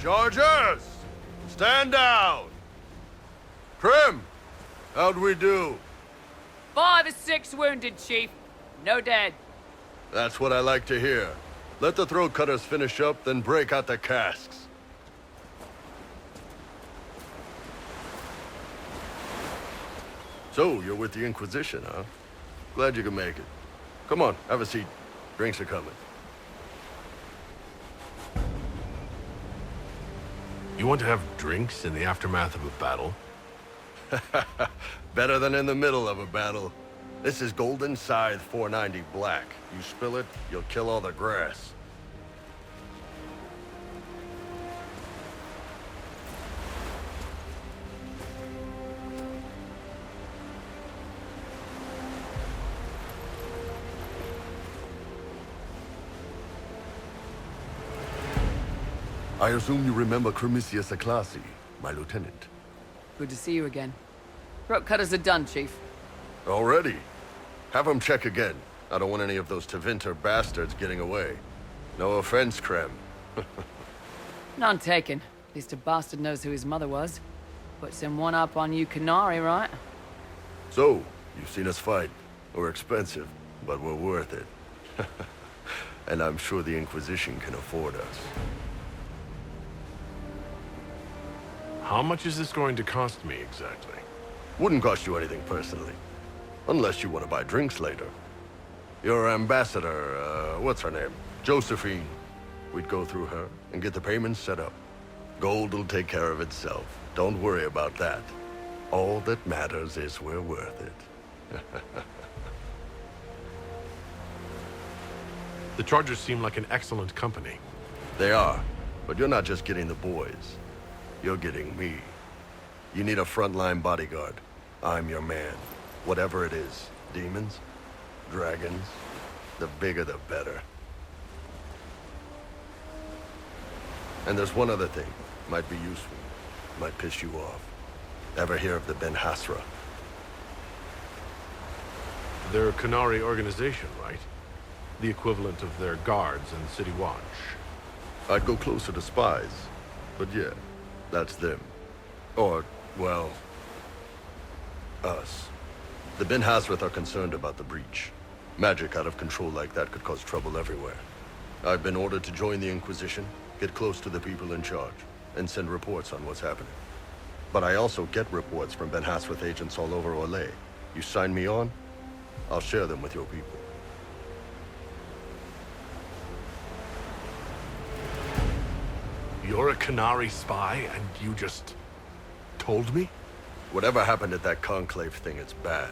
Chargers! Stand down! Prim! How'd we do? 5 or 6 wounded, Chief. No dead. That's what I like to hear. Let the throat cutters finish up, then break out the casks. So, you're with the Inquisition, huh? Glad you could make it. Come on, have a seat. Drinks are coming. You want to have drinks in the aftermath of a battle? Better than in the middle of a battle. This is Golden Scythe 490 Black. You spill it, you'll kill all the grass. I assume you remember Cremisius Aclassi, my lieutenant. Good to see you again. Throat cutters are done, Chief. Already? Have them check again. I don't want any of those Tevinter bastards getting away. No offense, Krem. None taken. At least a bastard knows who his mother was. Puts him one up on you Canary, right? So, you've seen us fight. We're expensive, but we're worth it. And I'm sure the Inquisition can afford us. How much is this going to cost me exactly? Wouldn't cost you anything personally. Unless you want to buy drinks later. Your ambassador, what's her name? Josephine. We'd go through her and get the payments set up. Gold will take care of itself. Don't worry about that. All that matters is we're worth it. The Chargers seem like an excellent company. They are, but you're not just getting the boys. You're getting me. You need a frontline bodyguard. I'm your man. Whatever it is. Demons? Dragons? The bigger the better. And there's one other thing. Might be useful. Might piss you off. Ever hear of the Ben Hasra? They're a Canary organization, right? The equivalent of their guards and City Watch. I'd go closer to spies. But yeah, that's them. Or, well, us. The Ben Hasrath are concerned about the breach. Magic out of control like that could cause trouble everywhere. I've been ordered to join the Inquisition, get close to the people in charge, and send reports on what's happening. But I also get reports from Ben Hasrath agents all over Orlais. You sign me on, I'll share them with your people. You're a Canary spy, and you just told me? Whatever happened at that conclave thing, it's bad.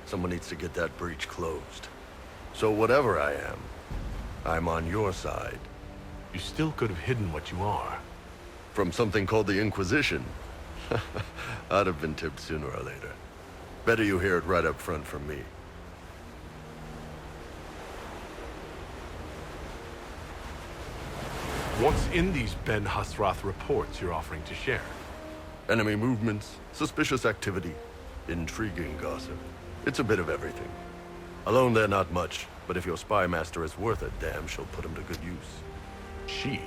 Someone needs to get that breach closed. So whatever I am, I'm on your side. You still could have hidden what you are. From something called the Inquisition. I'd have been tipped sooner or later. Better you hear it right up front from me. What's in these Ben Hasrath reports you're offering to share? Enemy movements, suspicious activity, intriguing gossip. It's a bit of everything. Alone they're not much, but if your spy master is worth a damn, she'll put him to good use. She?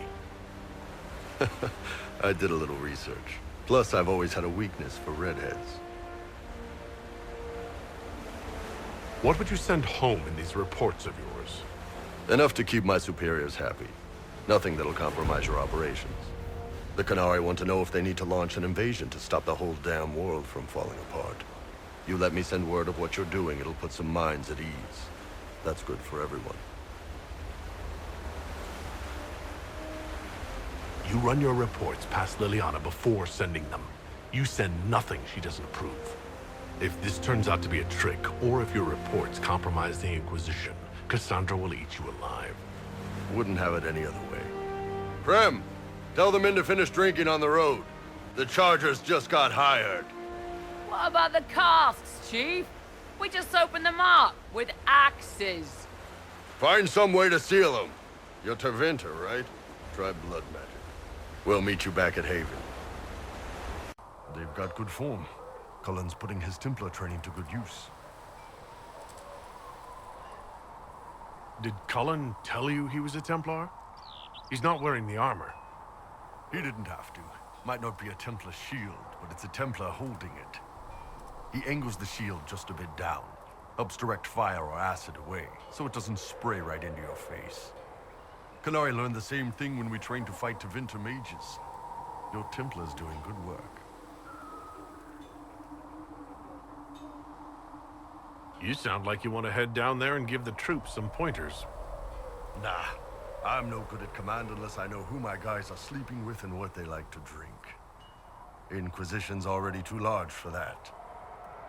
I did a little research. Plus, I've always had a weakness for redheads. What would you send home in these reports of yours? Enough to keep my superiors happy. Nothing that'll compromise your operations. The Canary want to know if they need to launch an invasion to stop the whole damn world from falling apart. You let me send word of what you're doing, it'll put some minds at ease. That's good for everyone. You run your reports past Liliana before sending them. You send nothing she doesn't approve. If this turns out to be a trick, or if your reports compromise the Inquisition, Cassandra will eat you alive. Wouldn't have it any other way. Prem, tell the men to finish drinking on the road. The Chargers just got hired. What about the casks, Chief? We just opened them up with axes. Find some way to seal them. You're Tevinter, right? Try blood magic. We'll meet you back at Haven. They've got good form. Cullen's putting his Templar training to good use. Did Cullen tell you he was a Templar? He's not wearing the armor. He didn't have to. Might not be a Templar shield, but it's a Templar holding it. He angles the shield just a bit down, helps direct fire or acid away, so it doesn't spray right into your face. Qunari learned the same thing when we trained to fight Tevinter mages. Your Templar's doing good work. You sound like you want to head down there and give the troops some pointers. Nah, I'm no good at command unless I know who my guys are sleeping with and what they like to drink. Inquisition's already too large for that.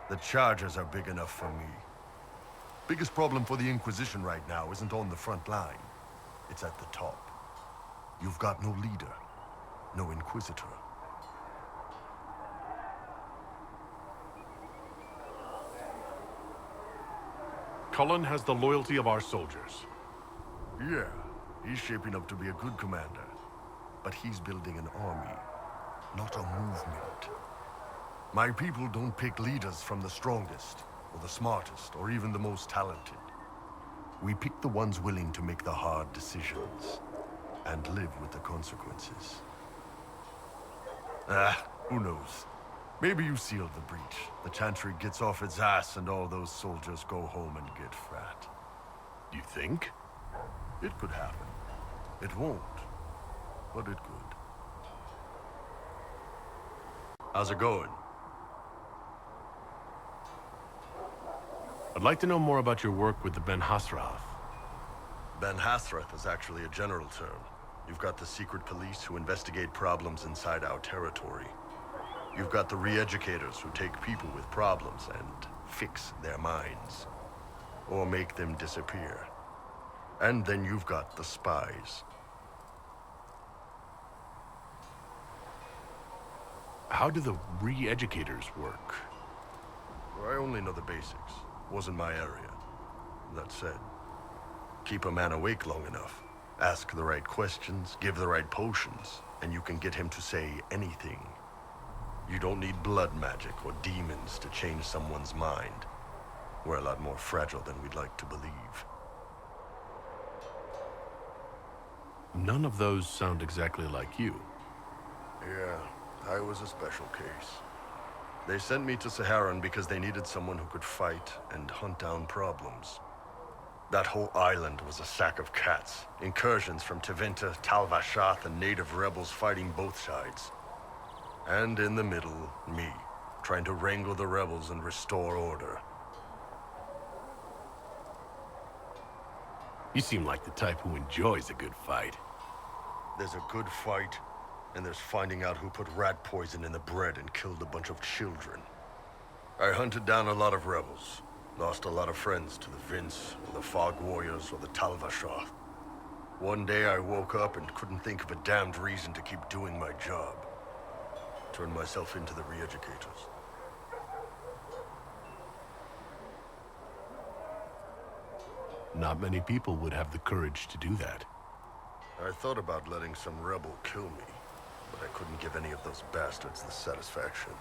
The charges are big enough for me. Biggest problem for the Inquisition right now isn't on the front line. It's at the top. You've got no leader, no Inquisitor. Cullen has the loyalty of our soldiers. Yeah, he's shaping up to be a good commander. But he's building an army, not a movement. My people don't pick leaders from the strongest, or the smartest, or even the most talented. We pick the ones willing to make the hard decisions, and live with the consequences. Who knows? Maybe you sealed the breach. The Chantry gets off its ass and all those soldiers go home and get fat. You think? It could happen. It won't, but it could. How's it going? I'd like to know more about your work with the Ben Hasrath. Ben Hasrath is actually a general term. You've got the secret police who investigate problems inside our territory. You've got the re-educators who take people with problems and fix their minds. Or make them disappear. And then you've got the spies. How do the re-educators work? I only know the basics. Wasn't my area. That said, keep a man awake long enough, ask the right questions, give the right potions, and you can get him to say anything. You don't need blood magic or demons to change someone's mind. We're a lot more fragile than we'd like to believe. None of those sound exactly like you. Yeah, I was a special case. They sent me to Saharan because they needed someone who could fight and hunt down problems. That whole island was a sack of cats. Incursions from Tevinter, Tal-Vashath, and native rebels fighting both sides. And in the middle, me, trying to wrangle the rebels and restore order. You seem like the type who enjoys a good fight. There's a good fight, and there's finding out who put rat poison in the bread and killed a bunch of children. I hunted down a lot of rebels. Lost a lot of friends to the Vince, or the Fog Warriors, or the Tal-Vashath. One day I woke up and couldn't think of a damned reason to keep doing my job. Turned myself into the re-educators. Not many people would have the courage to do that. I thought about letting some rebel kill me, but I couldn't give any of those bastards the satisfaction.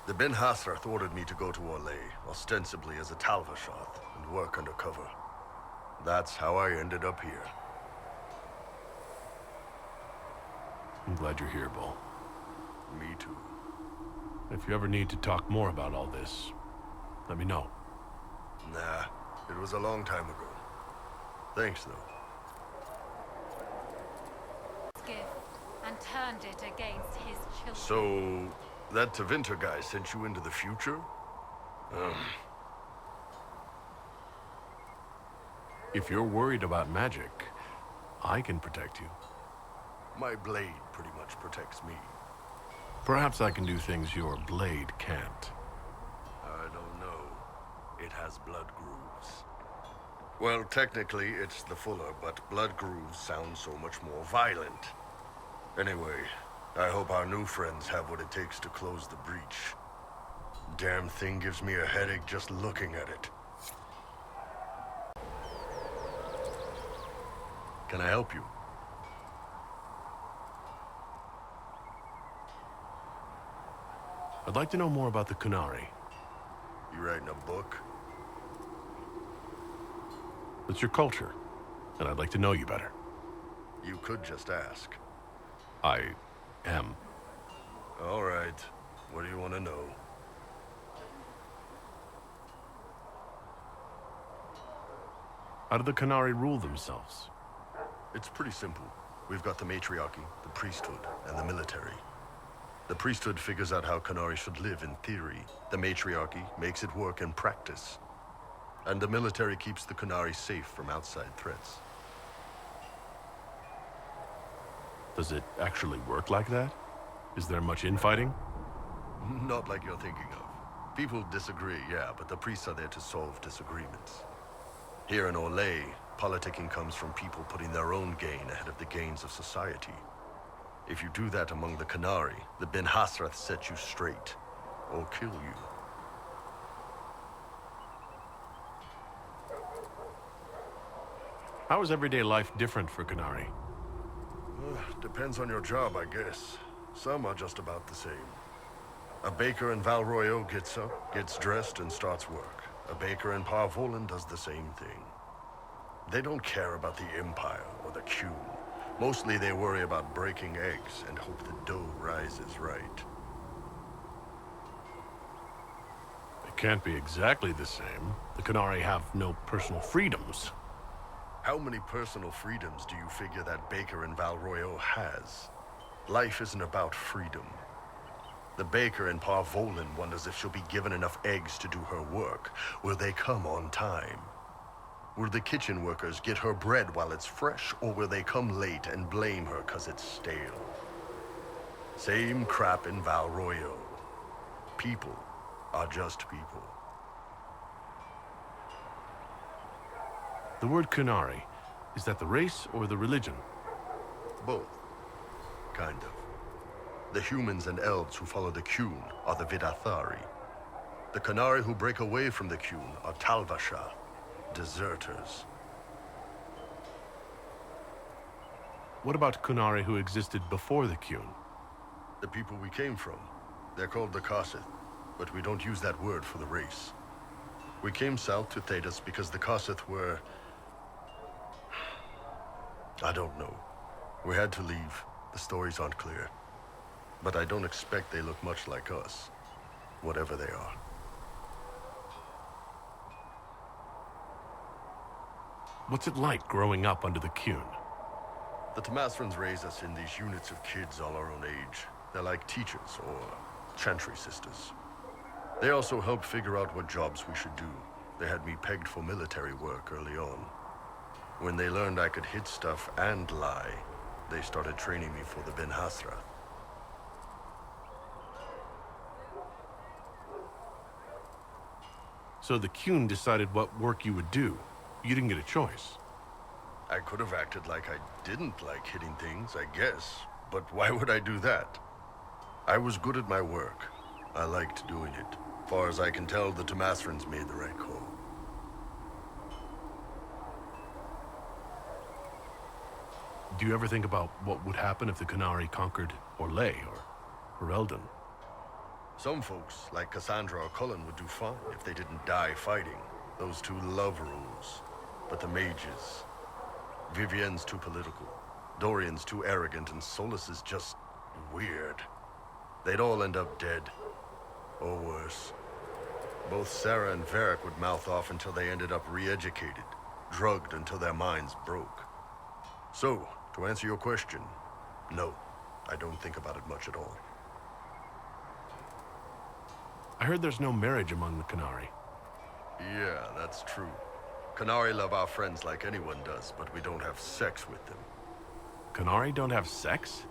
The Ben Hasrath ordered me to go to Orlais, ostensibly as a Tal-Vashath, and work undercover. That's how I ended up here. I'm glad you're here, Bull. Me too. If you ever need to talk more about all this, let me know. Nah, it was a long time ago. Thanks, though. Gift and turned it against his children. So, that Tevinter guy sent you into the future? If you're worried about magic, I can protect you. My blade pretty much protects me. Perhaps I can do things your blade can't. I don't know. It has blood grooves. Well, technically, it's the fuller, but blood grooves sound so much more violent. Anyway, I hope our new friends have what it takes to close the breach. Damn thing gives me a headache just looking at it. Can I help you? I'd like to know more about the Qunari. You writing a book? It's your culture, and I'd like to know you better. You could just ask. I am. All right. What do you want to know? How do the Qunari rule themselves? It's pretty simple. We've got the matriarchy, the priesthood, and the military. The priesthood figures out how Qunari should live in theory. The matriarchy makes it work in practice. And the military keeps the Qunari safe from outside threats. Does it actually work like that? Is there much infighting? Not like you're thinking of. People disagree, yeah, but the priests are there to solve disagreements. Here in Olay, politicking comes from people putting their own gain ahead of the gains of society. If you do that among the Qunari, the Ben Hasrath set you straight, or kill you. How is everyday life different for Qunari? Depends on your job, I guess. Some are just about the same. A baker in Val Royeaux gets up, gets dressed, and starts work. A baker in Parvolan does the same thing. They don't care about the Empire or the Qun. Mostly they worry about breaking eggs and hope the dough rises right. It can't be exactly the same. The Qunari have no personal freedoms. How many personal freedoms do you figure that baker in Val Royeaux has? Life isn't about freedom. The baker in Parvolan wonders if she'll be given enough eggs to do her work. Will they come on time? Will the kitchen workers get her bread while it's fresh, or will they come late and blame her 'cause it's stale? Same crap in Val Royeaux. People are just people. The word Qunari, is that the race or the religion? Both. Kind of. The humans and elves who follow the Qun are the Vidathari. The Qunari who break away from the Qun are Talvasha, deserters. What about Qunari who existed before the Qun? The people we came from. They're called the Kossith, but we don't use that word for the race. We came south to Thedas because the Kossith were... I don't know. We had to leave. The stories aren't clear. But I don't expect they look much like us, whatever they are. What's it like growing up under the Qun? The Tamasrans raise us in these units of kids all our own age. They're like teachers or chantry sisters. They also help figure out what jobs we should do. They had me pegged for military work early on. When they learned I could hit stuff and lie, they started training me for the Ben Hasrath. So the Qun decided what work you would do. You didn't get a choice. I could have acted like I didn't like hitting things, I guess. But why would I do that? I was good at my work. I liked doing it. Far as I can tell, the Tamasrans made the right call. Do you ever think about what would happen if the Qunari conquered Orlais or Eldon? Some folks, like Cassandra or Cullen, would do fine if they didn't die fighting. Those two love rules. But the mages... Vivienne's too political. Dorian's too arrogant, and Solus is just... weird. They'd all end up dead. Or worse. Both Sarah and Varric would mouth off until they ended up re-educated. Drugged until their minds broke. So, to answer your question, no. I don't think about it much at all. I heard there's no marriage among the Qunari. Yeah, that's true. Qunari love our friends like anyone does, but we don't have sex with them. Qunari don't have sex?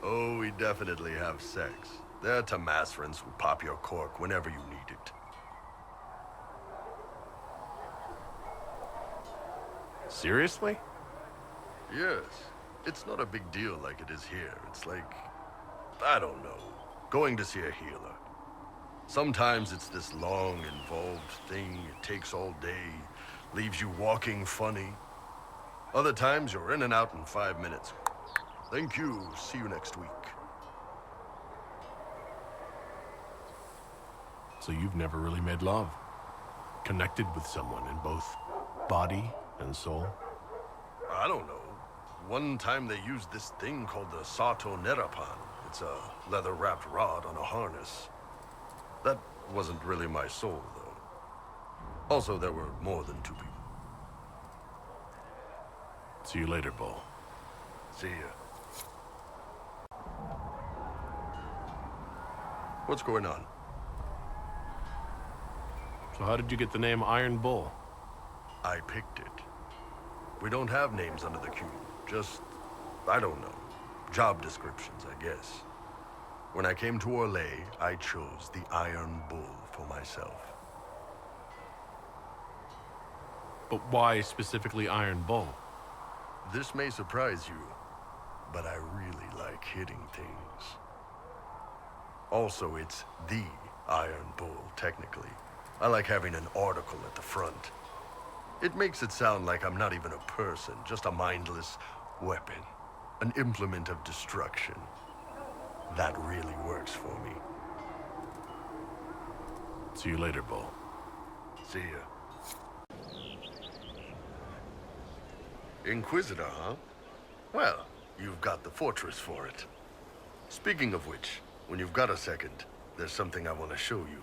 Oh, we definitely have sex. They're Tamasrans who pop your cork whenever you need it. Seriously? Yes. It's not a big deal like it is here. It's like, I don't know, going to see a healer. Sometimes it's this long, involved thing. It takes all day, leaves you walking funny. Other times you're in and out in 5 minutes. Thank you. See you next week. So you've never really made love? Connected with someone in both body and soul? I don't know. one time they used this thing called the Sato Nerapan. It's a leather-wrapped rod on a harness. That wasn't really my soul, though. Also, there were more than two people. See you later, Bull. See ya. What's going on? So how did you get the name Iron Bull? I picked it. We don't have names under the cube. Just, I don't know. Job descriptions, I guess. When I came to Orlais, I chose the Iron Bull for myself. But why specifically Iron Bull? This may surprise you, but I really like hitting things. Also, it's the Iron Bull, technically. I like having an article at the front. It makes it sound like I'm not even a person, just a mindless weapon. An implement of destruction. That really works for me. See you later, Bull. See ya. Inquisitor, huh? Well, you've got the fortress for it. Speaking of which, when you've got a second, there's something I want to show you.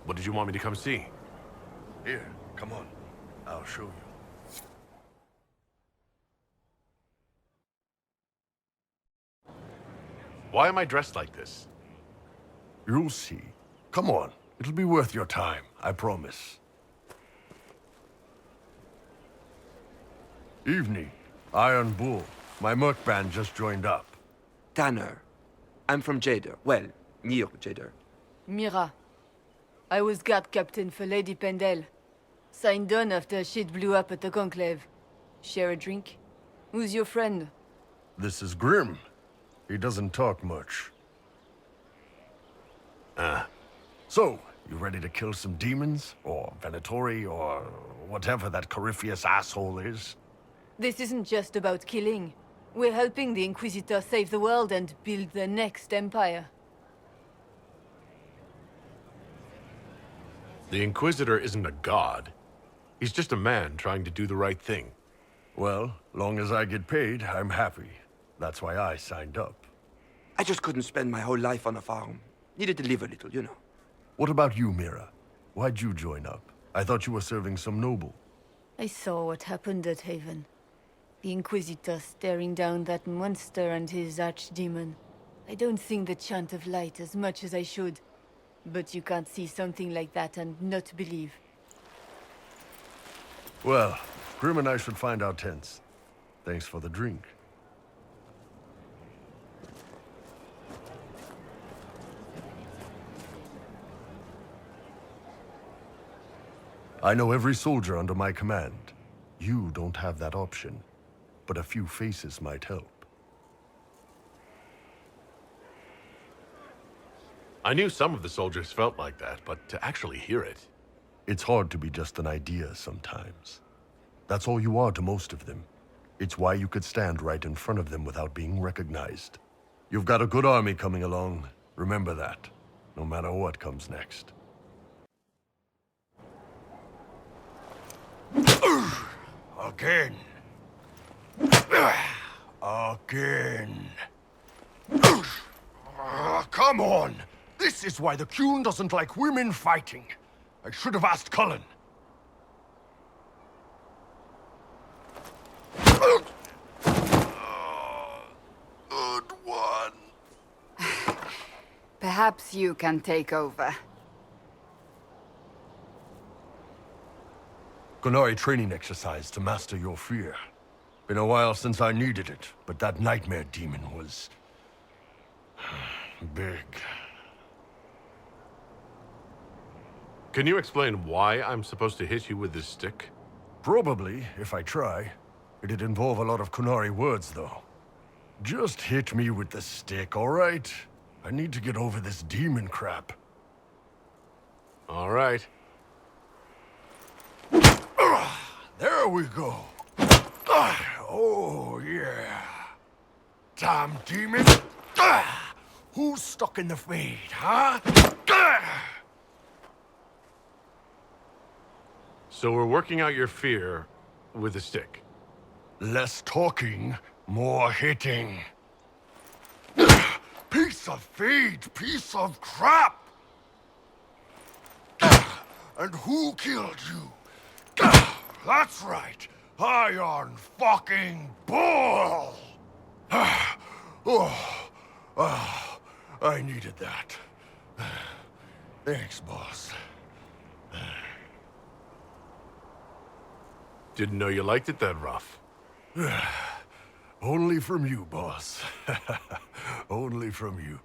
What did you want me to come see? Here, come on. I'll show you. Why am I dressed like this? You'll see. Come on. It'll be worth your time, I promise. Evening. Iron Bull. My merc band just joined up. Tanner. I'm from Jader. Well, near Jader. Mira. I was guard captain for Lady Pendel. Signed on after shit blew up at the Conclave. Share a drink? Who's your friend? This is Grim. He doesn't talk much. So, you ready to kill some demons? Or Venatori, or whatever that Corypheus asshole is? This isn't just about killing. We're helping the Inquisitor save the world and build the next empire. The Inquisitor isn't a god. He's just a man trying to do the right thing. Well, long as I get paid, I'm happy. That's why I signed up. I just couldn't spend my whole life on a farm. Needed to live a little, you know. What about you, Mira? Why'd you join up? I thought you were serving some noble. I saw what happened at Haven. The Inquisitor staring down that monster and his archdemon. I don't think the chant of light as much as I should. But you can't see something like that and not believe. Well, Grim and I should find our tents. Thanks for the drink. I know every soldier under my command. You don't have that option, but a few faces might help. I knew some of the soldiers felt like that, but to actually hear it... It's hard to be just an idea sometimes. That's all you are to most of them. It's why you could stand right in front of them without being recognized. You've got a good army coming along. Remember that, no matter what comes next. Again. Again. Come on! This is why the Qun doesn't like women fighting. I should have asked Cullen. Good one. Perhaps you can take over. Qunari training exercise to master your fear. Been a while since I needed it, but that nightmare demon was... big. Can you explain why I'm supposed to hit you with this stick? Probably, if I try. It'd involve a lot of Qunari words, though. Just hit me with the stick, all right? I need to get over this demon crap. All right. There we go. Oh, yeah. Damn demon. Who's stuck in the fade, huh? So we're working out your fear with a stick. Less talking, more hitting. Piece of feed, piece of crap! And who killed you? That's right, Iron fucking Bull! I needed that. Thanks, boss. Didn't know you liked it that rough. Only from you, boss. Only from you.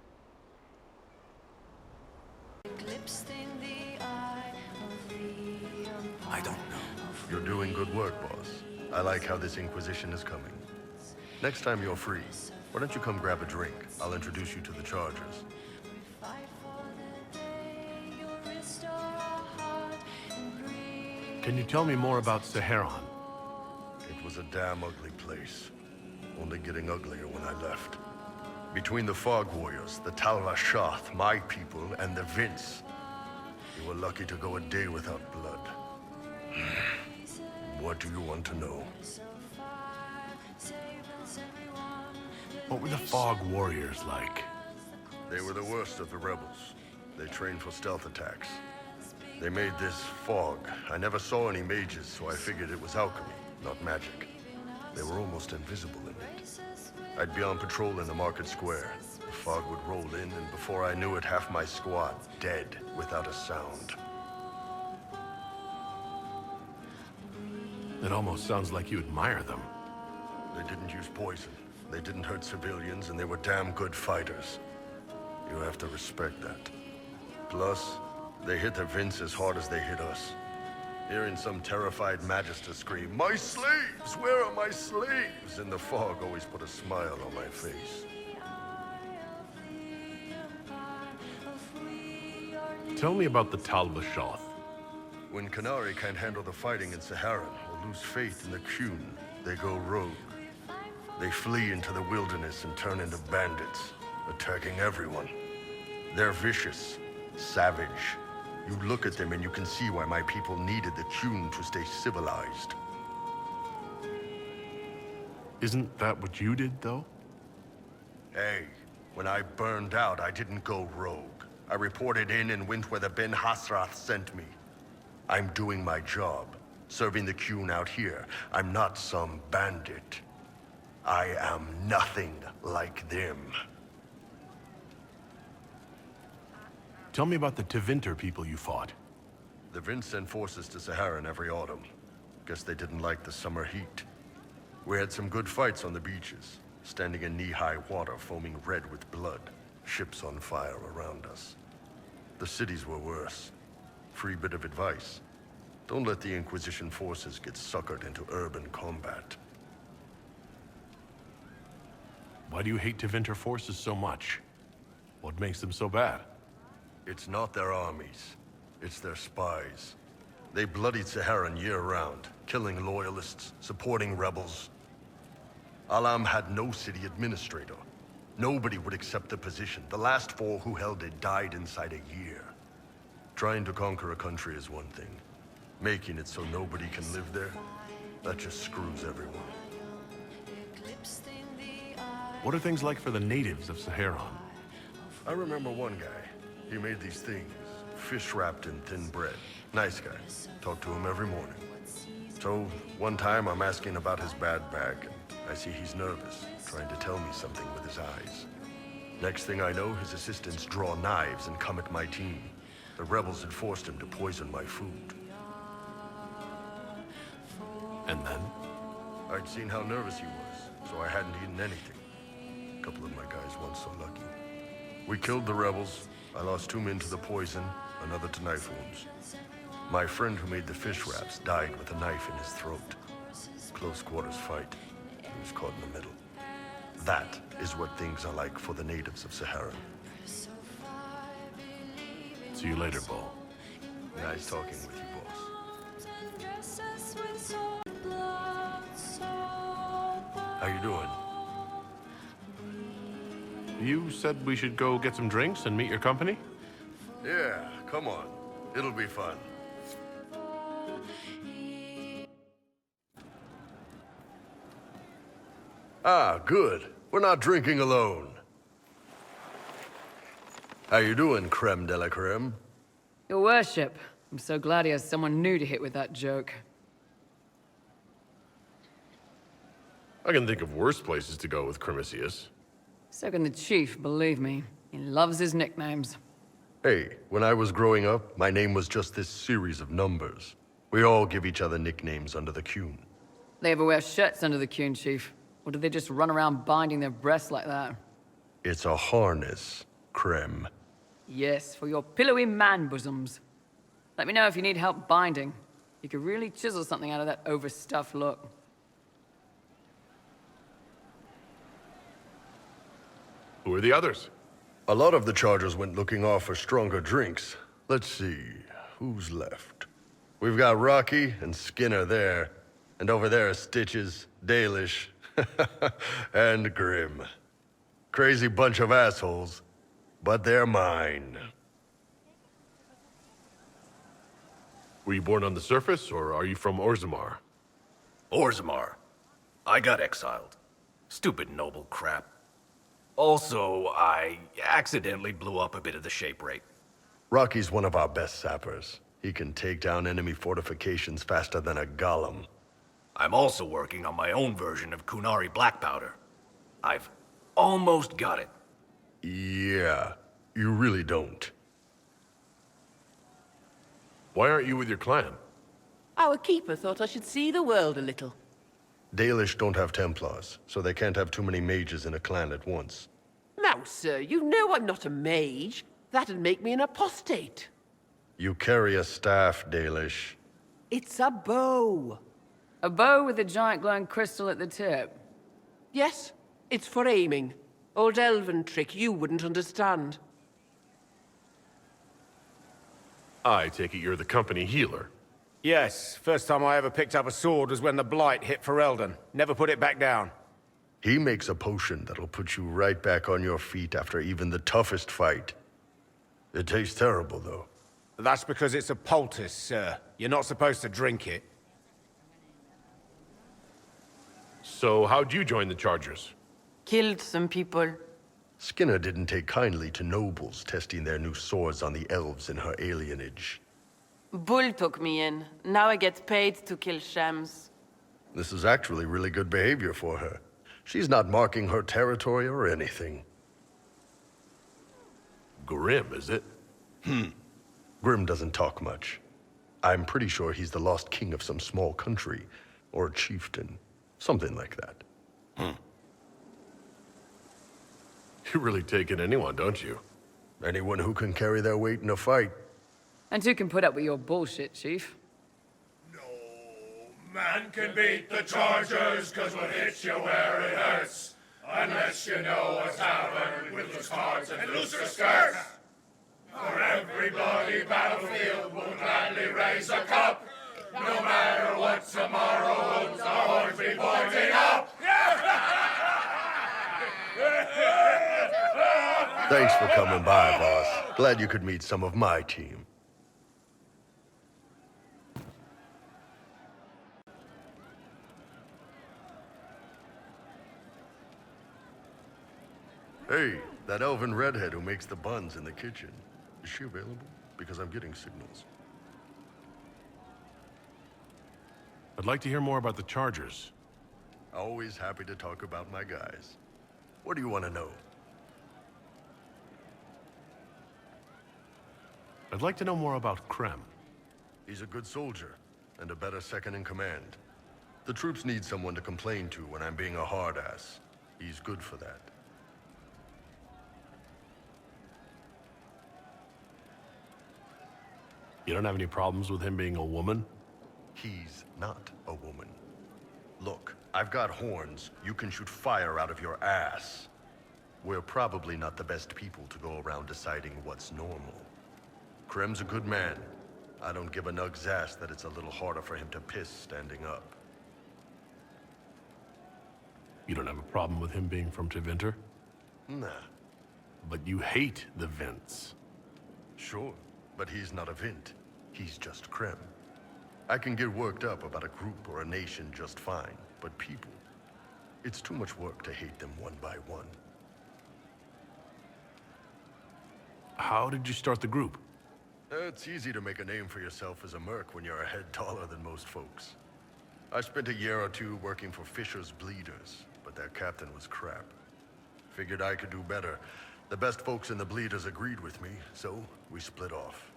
I don't know. You're doing good work, boss. I like how this Inquisition is coming. Next time you're free, why don't you come grab a drink? I'll introduce you to the Chargers. Can you tell me more about Saharan? It was a damn ugly place. Only getting uglier when I left. Between the Fog Warriors, the Talva-Shoth, my people, and the Vince, you were lucky to go a day without blood. What do you want to know? What were the Fog Warriors like? They were the worst of the rebels. They trained for stealth attacks. They made this fog. I never saw any mages, so I figured it was alchemy, not magic. They were almost invisible in it. I'd be on patrol in the market square. The fog would roll in, and before I knew it, half my squad dead without a sound. It almost sounds like you admire them. They didn't use poison. They didn't hurt civilians, and they were damn good fighters. You have to respect that. Plus, they hit the Vince as hard as they hit us. Hearing some terrified Magister scream, "My slaves! Where are my slaves?" in the fog always put a smile on my face. Tell me about the Talva-Shoth. When Qunari can't handle the fighting in Saharan or lose faith in the Qun, they go rogue. They flee into the wilderness and turn into bandits, attacking everyone. They're vicious, savage. You look at them and you can see why my people needed the Qun to stay civilized. Isn't that what you did, though? Hey, when I burned out, I didn't go rogue. I reported in and went where the Ben Hasrath sent me. I'm doing my job, serving the Qun out here. I'm not some bandit. I am nothing like them. Tell me about the Tevinter people you fought. The Vince sent forces to Saharan every autumn. Guess they didn't like the summer heat. We had some good fights on the beaches, standing in knee-high water foaming red with blood, ships on fire around us. The cities were worse. Free bit of advice. Don't let the Inquisition forces get suckered into urban combat. Why do you hate Tevinter forces so much? What makes them so bad? It's not their armies. It's their spies. They bloodied Saharan year-round, killing loyalists, supporting rebels. Alam had no city administrator. Nobody would accept the position. The last 4 who held it died inside a year. Trying to conquer a country is one thing. Making it so nobody can live there, that just screws everyone. What are things like for the natives of Saharan? I remember one guy. He made these things, fish wrapped in thin bread. Nice guy. Talk to him every morning. So, one time I'm asking about his bad bag, and I see he's nervous, trying to tell me something with his eyes. Next thing I know, his assistants draw knives and come at my team. The rebels had forced him to poison my food. And then? I'd seen how nervous he was, so I hadn't eaten anything. A couple of my guys weren't so lucky. We killed the rebels. I lost 2 men to the poison, another to knife wounds. My friend who made the fish wraps died with a knife in his throat. Close quarters fight. He was caught in the middle. That is what things are like for the natives of Saharan. See you later, Bull. Nice talking with you, boss. How you doing? You said we should go get some drinks and meet your company? Yeah, come on. It'll be fun. Ah, good. We're not drinking alone. How you doing, creme de la creme? Your worship. I'm so glad he has someone new to hit with that joke. I can think of worse places to go with Crimicius. So can the chief, believe me. He loves his nicknames. Hey, when I was growing up, my name was just this series of numbers. We all give each other nicknames under the Qun. They ever wear shirts under the Qun, chief? Or do they just run around binding their breasts like that? It's a harness, creme. Yes, for your pillowy man bosoms. Let me know if you need help binding. You could really chisel something out of that overstuffed look. Who are the others? A lot of the Chargers went looking off for stronger drinks. Let's see, who's left? We've got Rocky and Skinner there. And over there are Stitches, Dalish, and Grim. Crazy bunch of assholes, but they're mine. Were you born on the surface, or are you from Orzammar? Orzammar. I got exiled. Stupid noble crap. Also, I accidentally blew up a bit of the shape rate. Rocky's one of our best sappers. He can take down enemy fortifications faster than a golem. I'm also working on my own version of Kunari black powder. I've almost got it. Yeah, you really don't. Why aren't you with your clan? Our keeper thought I should see the world a little. Dalish don't have Templars, so they can't have too many mages in a clan at once. Now, sir, you know I'm not a mage. That'd make me an apostate. You carry a staff, Dalish. It's a bow. A bow with a giant glowing crystal at the tip. Yes, it's for aiming. Old elven trick you wouldn't understand. I take it you're the company healer. Yes, first time I ever picked up a sword was when the Blight hit Ferelden. Never put it back down. He makes a potion that'll put you right back on your feet after even the toughest fight. It tastes terrible, though. That's because it's a poultice, sir. You're not supposed to drink it. So how'd you join the Chargers? Killed some people. Skinner didn't take kindly to nobles testing their new swords on the elves in her alienage. Bull took me in. Now I get paid to kill shams. This is actually really good behavior for her. She's not marking her territory or anything. Grim, is it? Grim doesn't talk much. I'm pretty sure he's the lost king of some small country, or a chieftain. Something like that. You really take in anyone, don't you? Anyone who can carry their weight in a fight. And who can put up with your bullshit, chief? No man can beat the Chargers, cause we'll hit you where it hurts. Unless you know a tavern with loose cards and looser skirts. For every bloody battlefield we'll gladly raise a cup. No matter what tomorrow holds, our horns be pointing up. Thanks for coming by, boss. Glad you could meet some of my team. Hey, that elven redhead who makes the buns in the kitchen. Is she available? Because I'm getting signals. I'd like to hear more about the Chargers. Always happy to talk about my guys. What do you want to know? I'd like to know more about Krem. He's a good soldier, and a better second in command. The troops need someone to complain to when I'm being a hard-ass. He's good for that. You don't have any problems with him being a woman? He's not a woman. Look, I've got horns. You can shoot fire out of your ass. We're probably not the best people to go around deciding what's normal. Krem's a good man. I don't give a nug's ass that it's a little harder for him to piss standing up. You don't have a problem with him being from Tevinter? Nah. But you hate the Vints. Sure, but he's not a Vint. He's just Krem. I can get worked up about a group or a nation just fine, but people... It's too much work to hate them one by one. How did you start the group? It's easy to make a name for yourself as a merc when you're a head taller than most folks. I spent a year or two working for Fisher's Bleeders, but their captain was crap. Figured I could do better. The best folks in the Bleeders agreed with me, so we split off.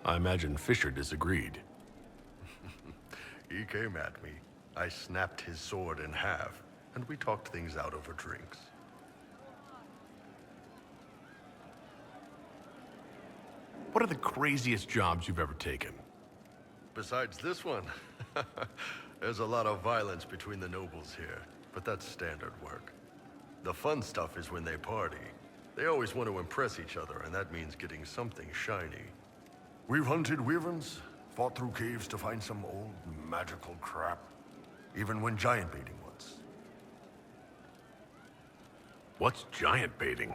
I imagine Fisher disagreed. He came at me. I snapped his sword in half, and we talked things out over drinks. What are the craziest jobs you've ever taken? Besides this one, there's a lot of violence between the nobles here, but that's standard work. The fun stuff is when they party. They always want to impress each other, and that means getting something shiny. We've hunted wyverns, fought through caves to find some old magical crap, even went giant baiting once. What's giant baiting?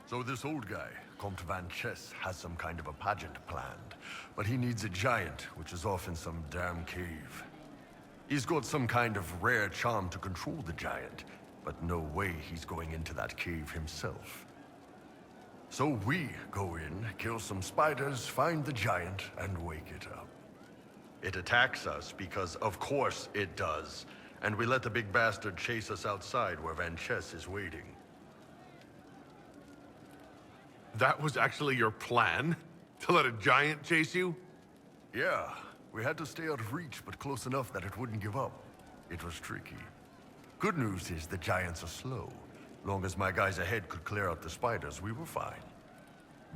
So this old guy, Comte Van Chess, has some kind of a pageant planned, but he needs a giant, which is off in some damn cave. He's got some kind of rare charm to control the giant, but no way he's going into that cave himself. So we go in, kill some spiders, find the giant, and wake it up. It attacks us because, of course, it does, and we let the big bastard chase us outside where Van Chess is waiting. That was actually your plan? To let a giant chase you? Yeah, we had to stay out of reach, but close enough that it wouldn't give up. It was tricky. Good news is the giants are slow. Long as my guys ahead could clear out the spiders, we were fine.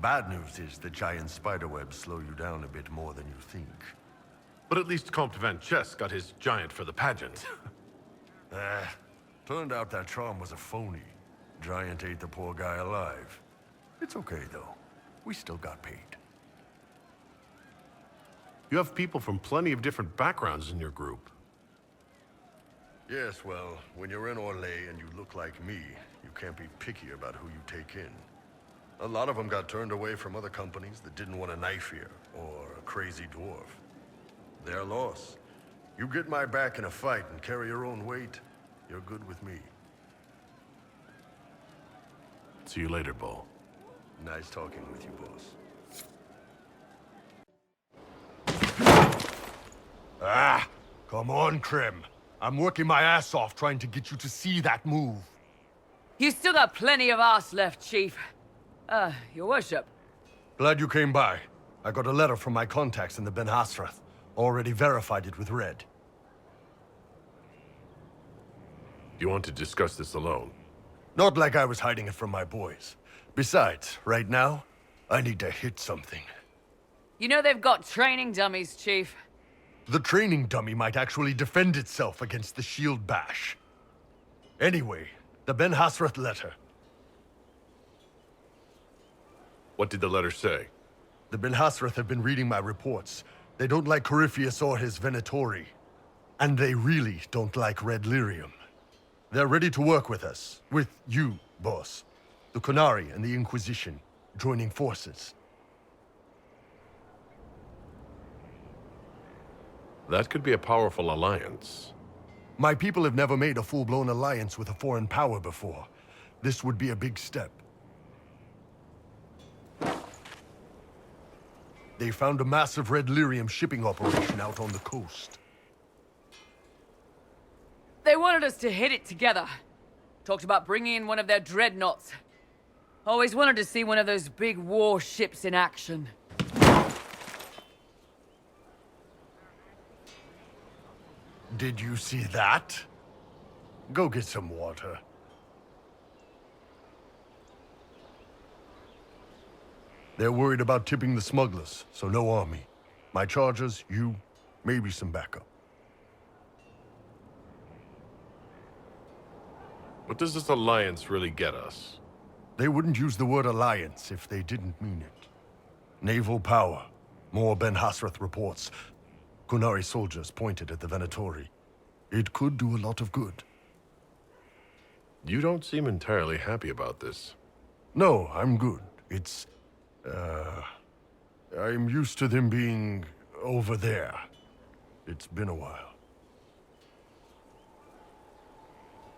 Bad news is the giant spiderwebs slow you down a bit more than you think. But at least Comte Van Chess got his giant for the pageant. Turned out that charm was a phony. Giant ate the poor guy alive. It's okay, though. We still got paid. You have people from plenty of different backgrounds in your group. Yes, well, when you're in Orlais and you look like me, you can't be picky about who you take in. A lot of them got turned away from other companies that didn't want a knife here, or a crazy dwarf. Their loss. You get my back in a fight and carry your own weight, you're good with me. See you later, Bo. Nice talking with you, boss. Come on, Krim. I'm working my ass off trying to get you to see that move. You still got plenty of arse left, Chief. Your worship. Glad you came by. I got a letter from my contacts in the Ben Hasrath. Already verified it with Red. You want to discuss this alone? Not like I was hiding it from my boys. Besides, right now, I need to hit something. You know they've got training dummies, Chief. The training dummy might actually defend itself against the shield bash. Anyway, the Ben Hasrath letter. What did the letter say? The Ben Hasrath have been reading my reports. They don't like Corypheus or his Venatori. And they really don't like Red Lyrium. They're ready to work with us. With you, boss. The Qunari and the Inquisition, joining forces. That could be a powerful alliance. My people have never made a full-blown alliance with a foreign power before. This would be a big step. They found a massive Red Lyrium shipping operation out on the coast. They wanted us to hit it together. Talked about bringing in one of their dreadnoughts. Always wanted to see one of those big war ships in action. Did you see that? Go get some water. They're worried about tipping the smugglers, so no army. My chargers, you, maybe some backup. What does this alliance really get us? They wouldn't use the word alliance if they didn't mean it. Naval power. More Ben Hasrath reports. Qunari soldiers pointed at the Venatori. It could do a lot of good. You don't seem entirely happy about this. No, I'm good. It's... I'm used to them being over there. It's been a while.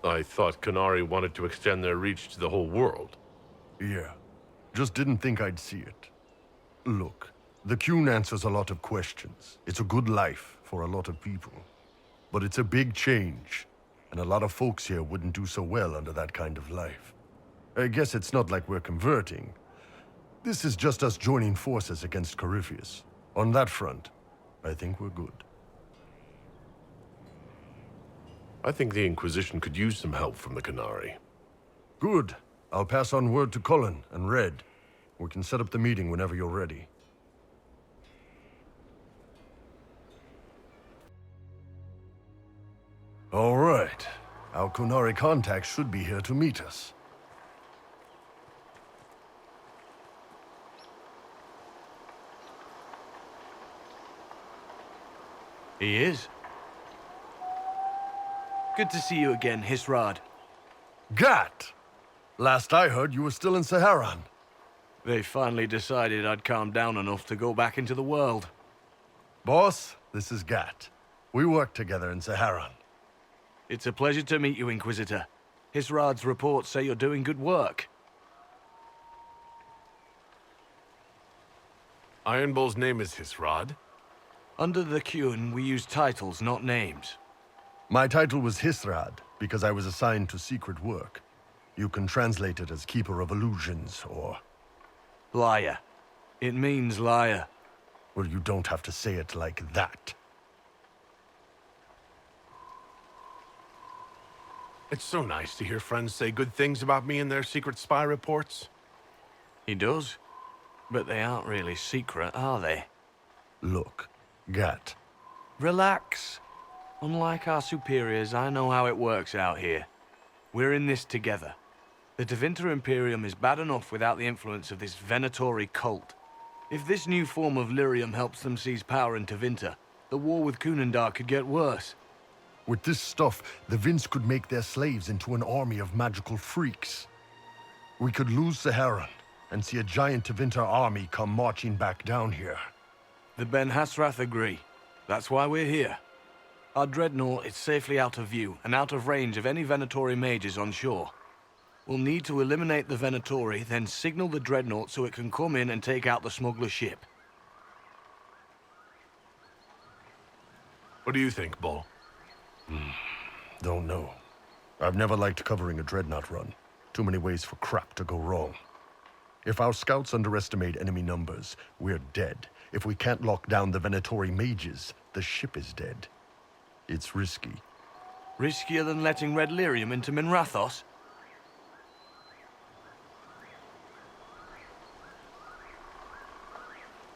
I thought Qunari wanted to extend their reach to the whole world. Yeah. Just didn't think I'd see it. Look, the Qun answers a lot of questions. It's a good life for a lot of people. But it's a big change, and a lot of folks here wouldn't do so well under that kind of life. I guess it's not like we're converting. This is just us joining forces against Corypheus. On that front, I think we're good. I think the Inquisition could use some help from the Qunari. Good. I'll pass on word to Cullen and Red. We can set up the meeting whenever you're ready. All right. Our Qunari contact should be here to meet us. He is. Good to see you again, Hisrad. Gat! Last I heard, you were still in Saharan. They finally decided I'd calmed down enough to go back into the world. Boss, this is Gat. We worked together in Saharan. It's a pleasure to meet you, Inquisitor. Hisrad's reports say you're doing good work. Iron Bull's name is Hisrad. Under the Qun, we use titles, not names. My title was Hisrad, because I was assigned to secret work. You can translate it as Keeper of Illusions, or... Liar. It means liar. Well, you don't have to say it like that. It's so nice to hear friends say good things about me in their secret spy reports. He does. But they aren't really secret, are they? Look, Gat. Relax. Unlike our superiors, I know how it works out here. We're in this together. The Tevinter Imperium is bad enough without the influence of this Venatori cult. If this new form of lyrium helps them seize power in Tevinter, the war with Kunendar could get worse. With this stuff, the Vince could make their slaves into an army of magical freaks. We could lose Saharan and see a giant Tevinter army come marching back down here. The Ben Hasrath agree. That's why we're here. Our dreadnought is safely out of view and out of range of any Venatori mages on shore. We'll need to eliminate the Venatori, then signal the dreadnought so it can come in and take out the smuggler ship. What do you think, Bull? Don't know. I've never liked covering a dreadnought run. Too many ways for crap to go wrong. If our scouts underestimate enemy numbers, we're dead. If we can't lock down the Venatori mages, the ship is dead. It's risky. Riskier than letting Red Lyrium into Minrathos?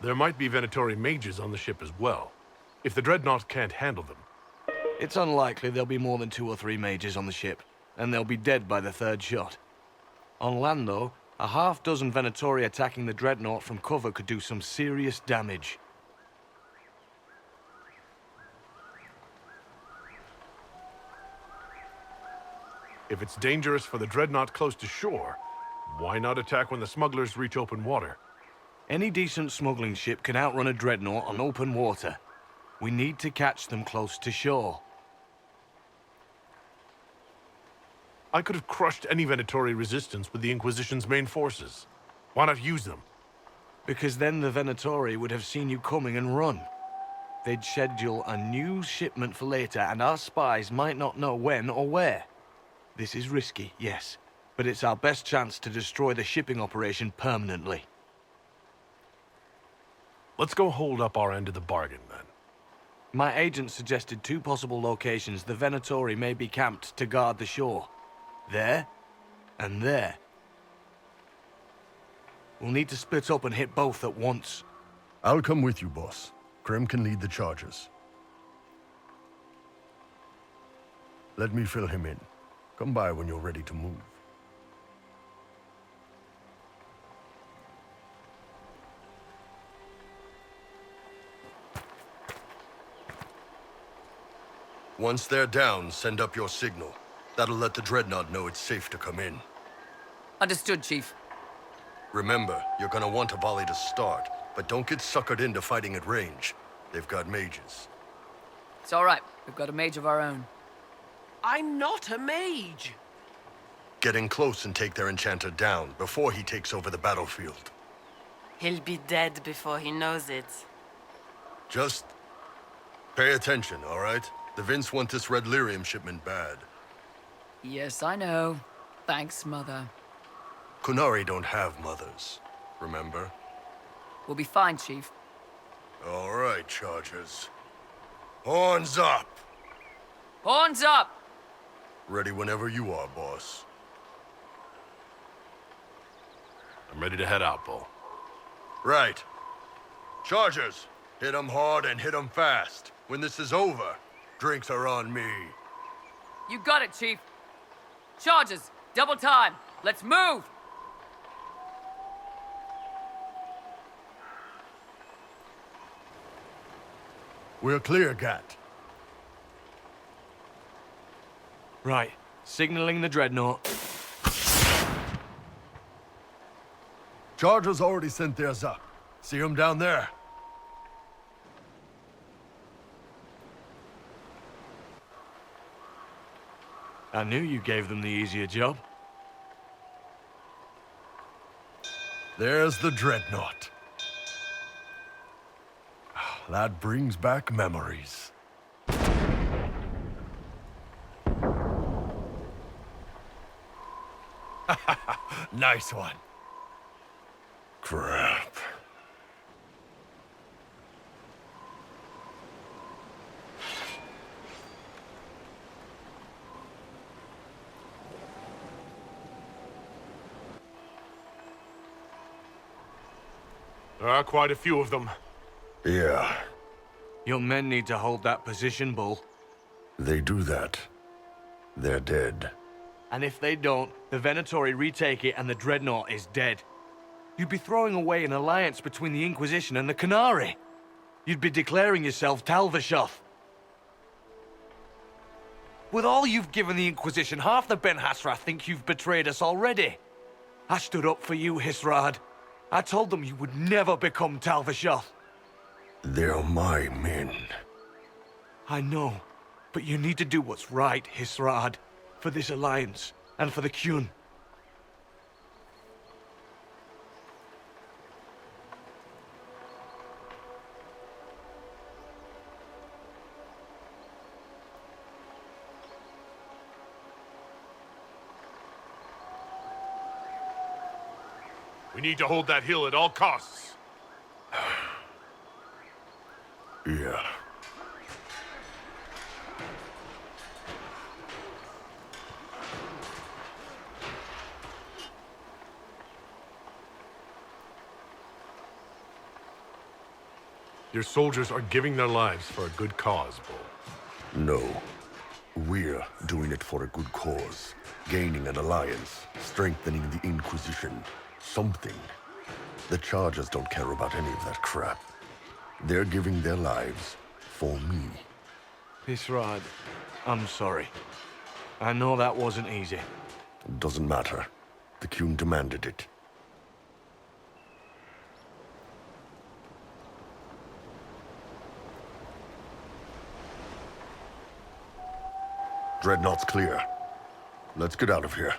There might be Venatori mages on the ship as well. If the dreadnought can't handle them. It's unlikely there'll be more than 2 or 3 mages on the ship, and they'll be dead by the 3rd shot. On land, though, a half-dozen Venatori attacking the dreadnought from cover could do some serious damage. If it's dangerous for the dreadnought close to shore, why not attack when the smugglers reach open water? Any decent smuggling ship can outrun a dreadnought on open water. We need to catch them close to shore. I could have crushed any Venatori resistance with the Inquisition's main forces. Why not use them? Because then the Venatori would have seen you coming and run. They'd schedule a new shipment for later, and our spies might not know when or where. This is risky, yes, but it's our best chance to destroy the shipping operation permanently. Let's go hold up our end of the bargain, then. My agent suggested 2 possible locations the Venatori may be camped to guard the shore. There, and there. We'll need to split up and hit both at once. I'll come with you, boss. Krem can lead the charges. Let me fill him in. Come by when you're ready to move. Once they're down, send up your signal. That'll let the dreadnought know it's safe to come in. Understood, Chief. Remember, you're gonna want a volley to start, but don't get suckered into fighting at range. They've got mages. It's all right. We've got a mage of our own. I'm not a mage. Get in close and take their enchanter down before he takes over the battlefield. He'll be dead before he knows it. Just pay attention, all right? The Vince want this red lyrium shipment bad. Yes, I know. Thanks, Mother. Kunari don't have mothers, remember? We'll be fine, Chief. All right, Chargers. Horns up! Horns up! Ready whenever you are, boss. I'm ready to head out, Bull. Right. Chargers, hit 'em hard and hit 'em fast. When this is over, drinks are on me. You got it, Chief. Charges, double time. Let's move! We're clear, Gat. Right. Signaling the dreadnought. Chargers already sent theirs up. See 'em down there? I knew you gave them the easier job. There's the dreadnought. That brings back memories. Nice one. Crap. There are quite a few of them. Yeah, Your men need to hold that position, Bull. they do that. They're dead. And if they don't, the Venatori retake it and the dreadnought is dead. You'd be throwing away an alliance between the Inquisition and the Canary. You'd be declaring yourself Talvashoth. With all you've given the Inquisition, half the Ben Hasra think you've betrayed us already. I stood up for you, Hisrad. I told them you would never become Talvashoth. They're my men. I know, but you need to do what's right, Hisrad. For this alliance, and for the Qun. We need to hold that hill at all costs. Yeah. Your soldiers are giving their lives for a good cause, Bull. No. We're doing it for a good cause. Gaining an alliance. Strengthening the Inquisition. Something. The Chargers don't care about any of that crap. They're giving their lives for me. Hisrad, I'm sorry. I know that wasn't easy. Doesn't matter. The Qun demanded it. Dreadnought's clear. Let's get out of here.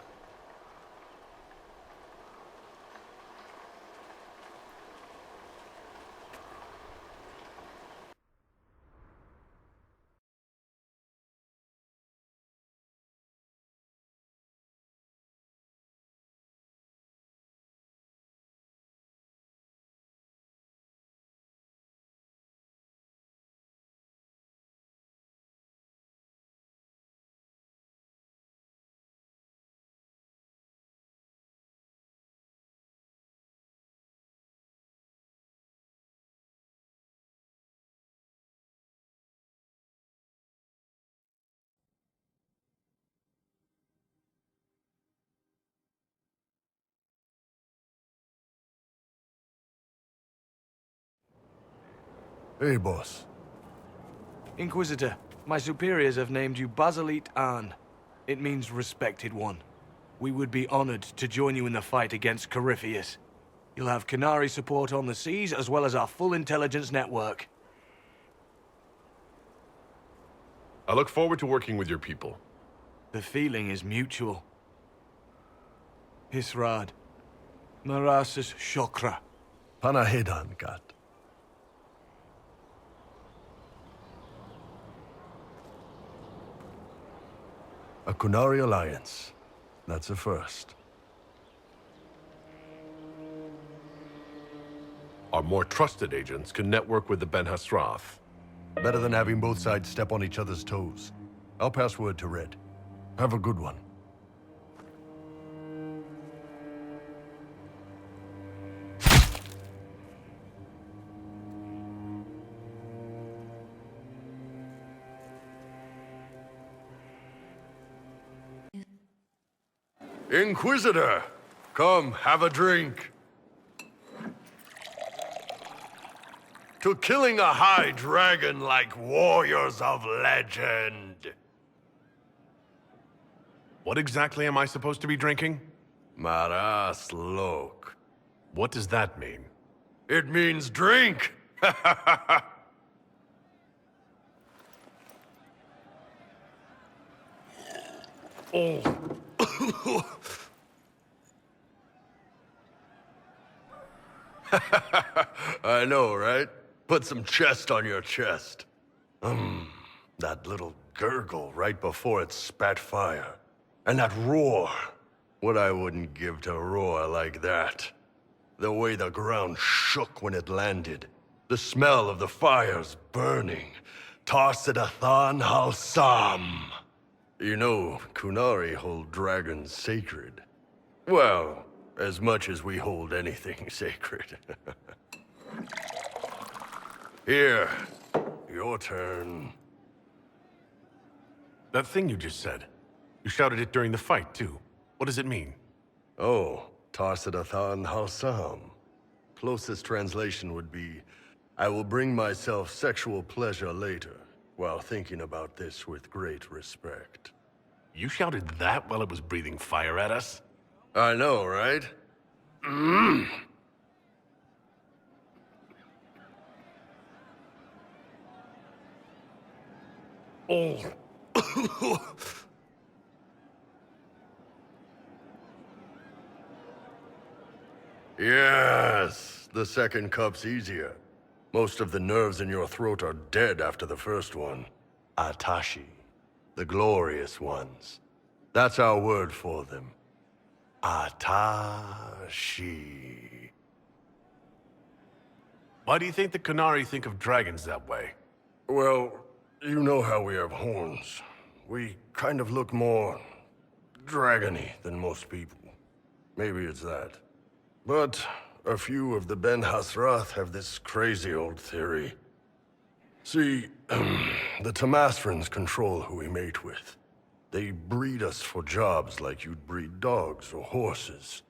Hey, boss. Inquisitor, my superiors have named you Basilit An. It means respected one. We would be honored to join you in the fight against Corypheus. You'll have Canary support on the seas, as well as our full intelligence network. I look forward to working with your people. The feeling is mutual. Hisrad. Marasis Shokra. Panahedan, Gat. A Kunari alliance. That's a first. Our more trusted agents can network with the Ben Hasrath. Better than having both sides step on each other's toes. I'll pass word to Red. Have a good one. Inquisitor! Come, have a drink. To killing a high dragon like warriors of legend. What exactly am I supposed to be drinking? Maras Lok. What does that mean? It means drink! Oh. I know, right? Put some chest on your chest. That little gurgle right before it spat fire. And that roar. What I wouldn't give to roar like that. The way the ground shook when it landed. The smell of the fires burning. Tarsidathan Halsam. You know, Kunari hold dragons sacred. Well, as much as we hold anything sacred. Here, your turn. That thing you just said. You shouted it during the fight, too. What does it mean? Oh, Tarsidathan Halsam. Closest translation would be, I will bring myself sexual pleasure later, while thinking about this with great respect. You shouted that while it was breathing fire at us? I know, right? Oh. Yes, the second cup's easier. Most of the nerves in your throat are dead after the first one. Atashi, the glorious ones. That's our word for them. Atashi. Why do you think the Kunari think of dragons that way? Well, you know how we have horns. We kind of look more dragony than most people. Maybe it's that. But a few of the Ben Hasrath have this crazy old theory. See, the Tamasrans control who we mate with. They breed us for jobs like you'd breed dogs or horses.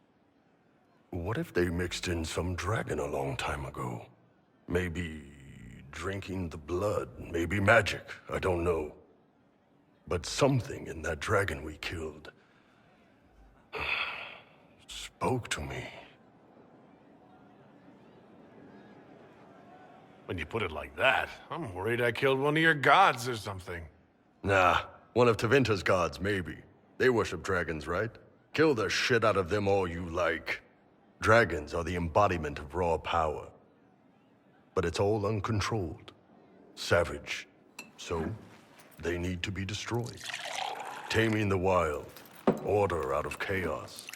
What if they mixed in some dragon a long time ago? Maybe drinking the blood, maybe magic, I don't know. But something in that dragon we killed spoke to me. When you put it like that, I'm worried I killed one of your gods or something. Nah, one of Tevinter's gods, maybe. They worship dragons, right? Kill the shit out of them all you like. Dragons are the embodiment of raw power. But it's all uncontrolled. Savage. So, they need to be destroyed. Taming the wild. Order out of chaos.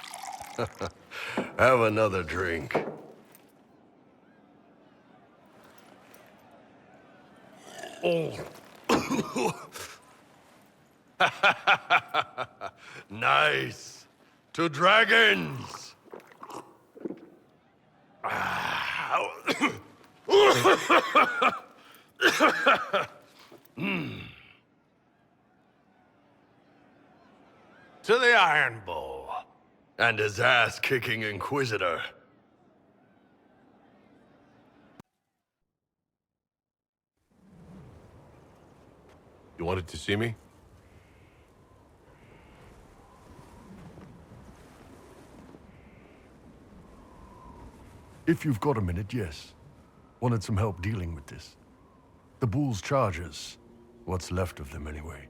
Have another drink. Oh. Nice. To dragons. To the Iron Bull. And his ass-kicking Inquisitor. You wanted to see me? If you've got a minute, yes. Wanted some help dealing with this. The Bull's charges. What's left of them, anyway.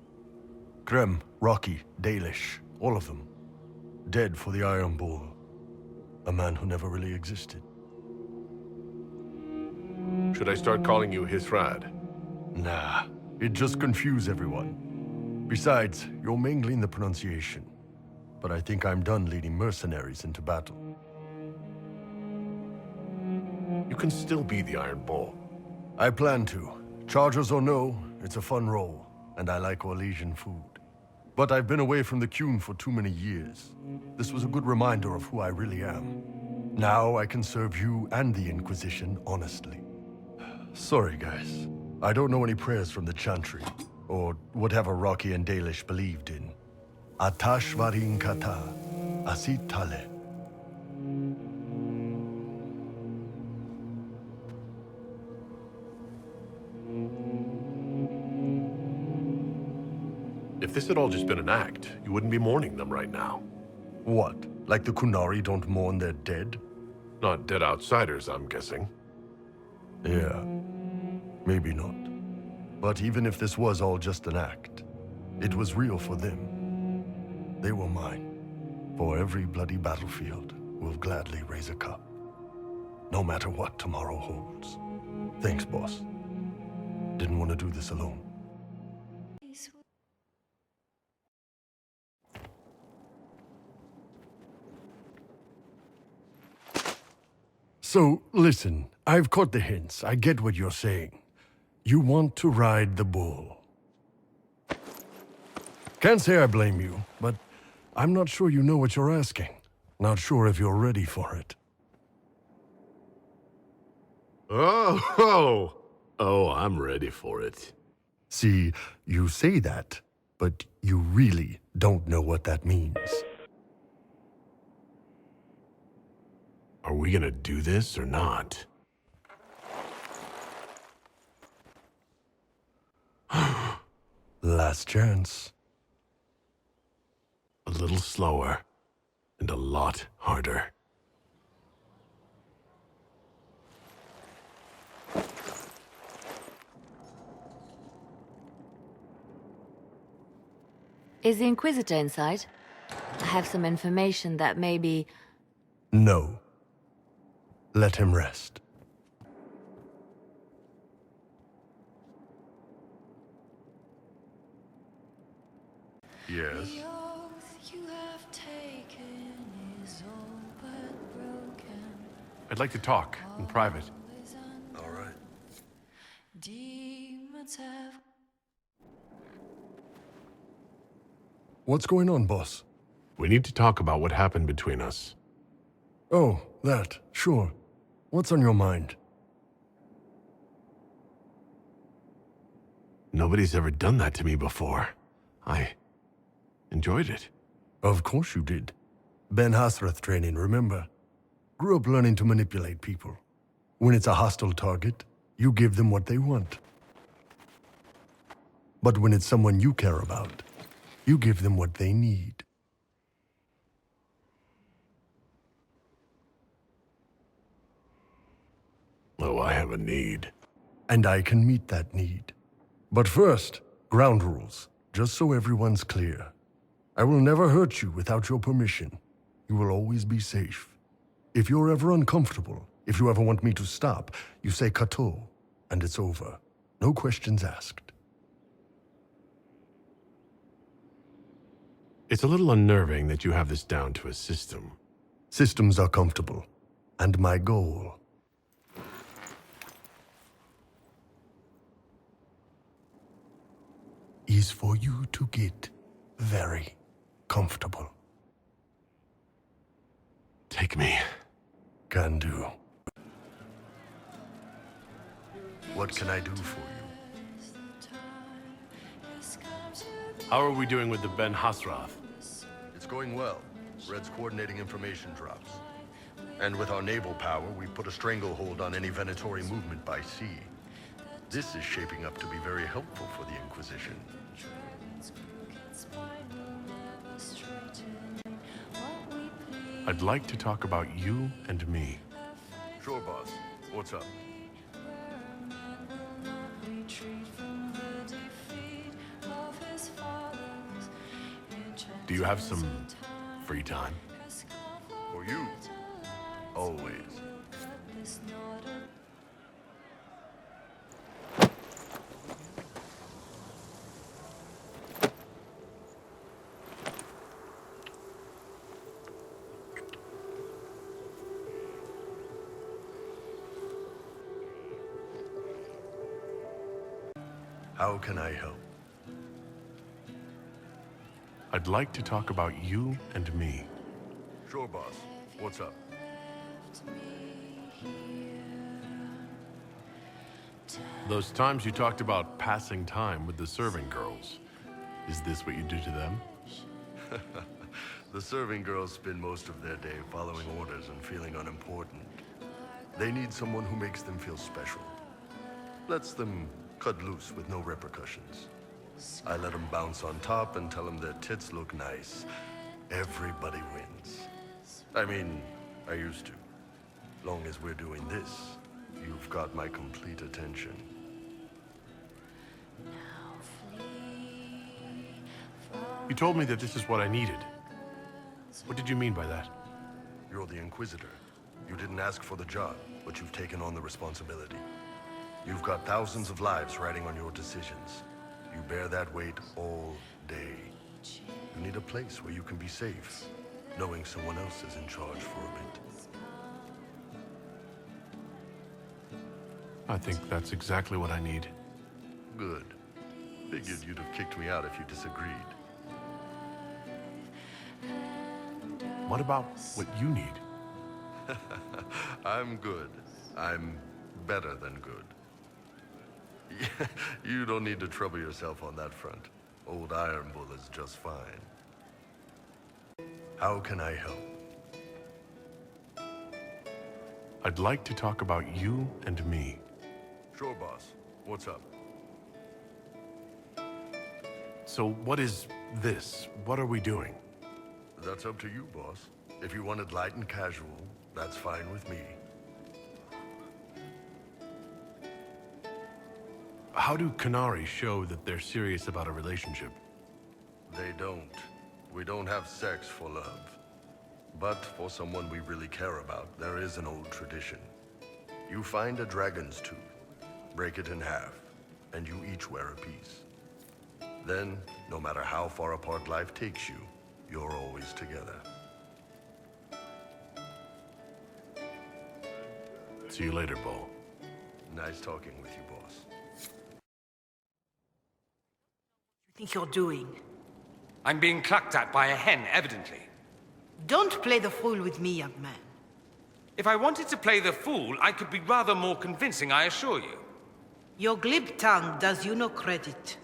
Krem, Rocky, Dalish, all of them. Dead for the Iron Bull. A man who never really existed. Should I start calling you Hithrad? Nah, it just confuse everyone. Besides, you're mangling the pronunciation. But I think I'm done leading mercenaries into battle. You can still be the Iron Bull. I plan to. Chargers or no, it's a fun role, and I like Orlesian food. But I've been away from the Qun for too many years. This was a good reminder of who I really am. Now I can serve you and the Inquisition honestly. Sorry, guys. I don't know any prayers from the Chantry, or whatever Rocky and Dalish believed in. Atash varin kata, asit tale. If this had all just been an act, you wouldn't be mourning them right now. What? Like the Qunari don't mourn their dead? Not dead outsiders, I'm guessing. Yeah, maybe not. But even if this was all just an act, it was real for them. They were mine. For every bloody battlefield, we'll gladly raise a cup. No matter what tomorrow holds. Thanks, boss. Didn't want to do this alone. So, listen, I've caught the hints. I get what you're saying. You want to ride the bull. Can't say I blame you, but I'm not sure you know what you're asking. Not sure if you're ready for it. Oh, I'm ready for it. See, you say that, but you really don't know what that means. Are we gonna do this or not? Last chance. A little slower, and a lot harder. Is the Inquisitor inside? I have some information that may be... No. Let him rest. Yes. I'd like to talk in private. All right. What's going on, boss? We need to talk about what happened between us. Oh, that. Sure. What's on your mind? Nobody's ever done that to me before. I enjoyed it. Of course you did. Ben Hasrath training, remember? Grew up learning to manipulate people. When it's a hostile target, you give them what they want. But when it's someone you care about, you give them what they need. Oh, I have a need. And I can meet that need. But first, ground rules, just so everyone's clear. I will never hurt you without your permission. You will always be safe. If you're ever uncomfortable, if you ever want me to stop, you say Kato, and it's over. No questions asked. It's a little unnerving that you have this down to a system. Systems are comfortable, and my goal is for you to get very comfortable. Take me. Can do. What can I do for you? How are we doing with the Ben Hasrath? It's going well. Red's coordinating information drops. And with our naval power, we put a stranglehold on any Venatori movement by sea. This is shaping up to be very helpful for the Inquisition. I'd like to talk about you and me. Sure, boss. What's up? Do you have some free time? For you, always. How can I help? I'd like to talk about you and me. Sure, boss. What's up? Those times you talked about passing time with the serving girls. Is this what you do to them? The serving girls spend most of their day following orders and feeling unimportant. They need someone who makes them feel special. Lets them cut loose with no repercussions. I let them bounce on top and tell them their tits look nice. Everybody wins. I mean, I used to. Long as we're doing this, you've got my complete attention. You told me that this is what I needed. What did you mean by that? You're the Inquisitor. You didn't ask for the job, but you've taken on the responsibility. You've got thousands of lives riding on your decisions. You bear that weight all day. You need a place where you can be safe, knowing someone else is in charge for a bit. I think that's exactly what I need. Good. Figured you'd have kicked me out if you disagreed. What about what you need? I'm good. I'm better than good. You don't need to trouble yourself on that front. Old Iron Bull is just fine. How can I help? I'd like to talk about you and me. Sure, boss. What's up? So what is this? What are we doing? That's up to you, boss. If you want it light and casual, that's fine with me. How do Canari show that they're serious about a relationship? They don't. We don't have sex for love. But for someone we really care about, there is an old tradition. You find a dragon's tooth, break it in half, and you each wear a piece. Then, no matter how far apart life takes you, you're always together. See you later, Bull. Nice talking with you, boss. Think you're doing? I'm being clucked at by a hen, evidently. Don't play the fool with me, young man. If I wanted to play the fool, I could be rather more convincing, I assure you. Your glib tongue does you no credit.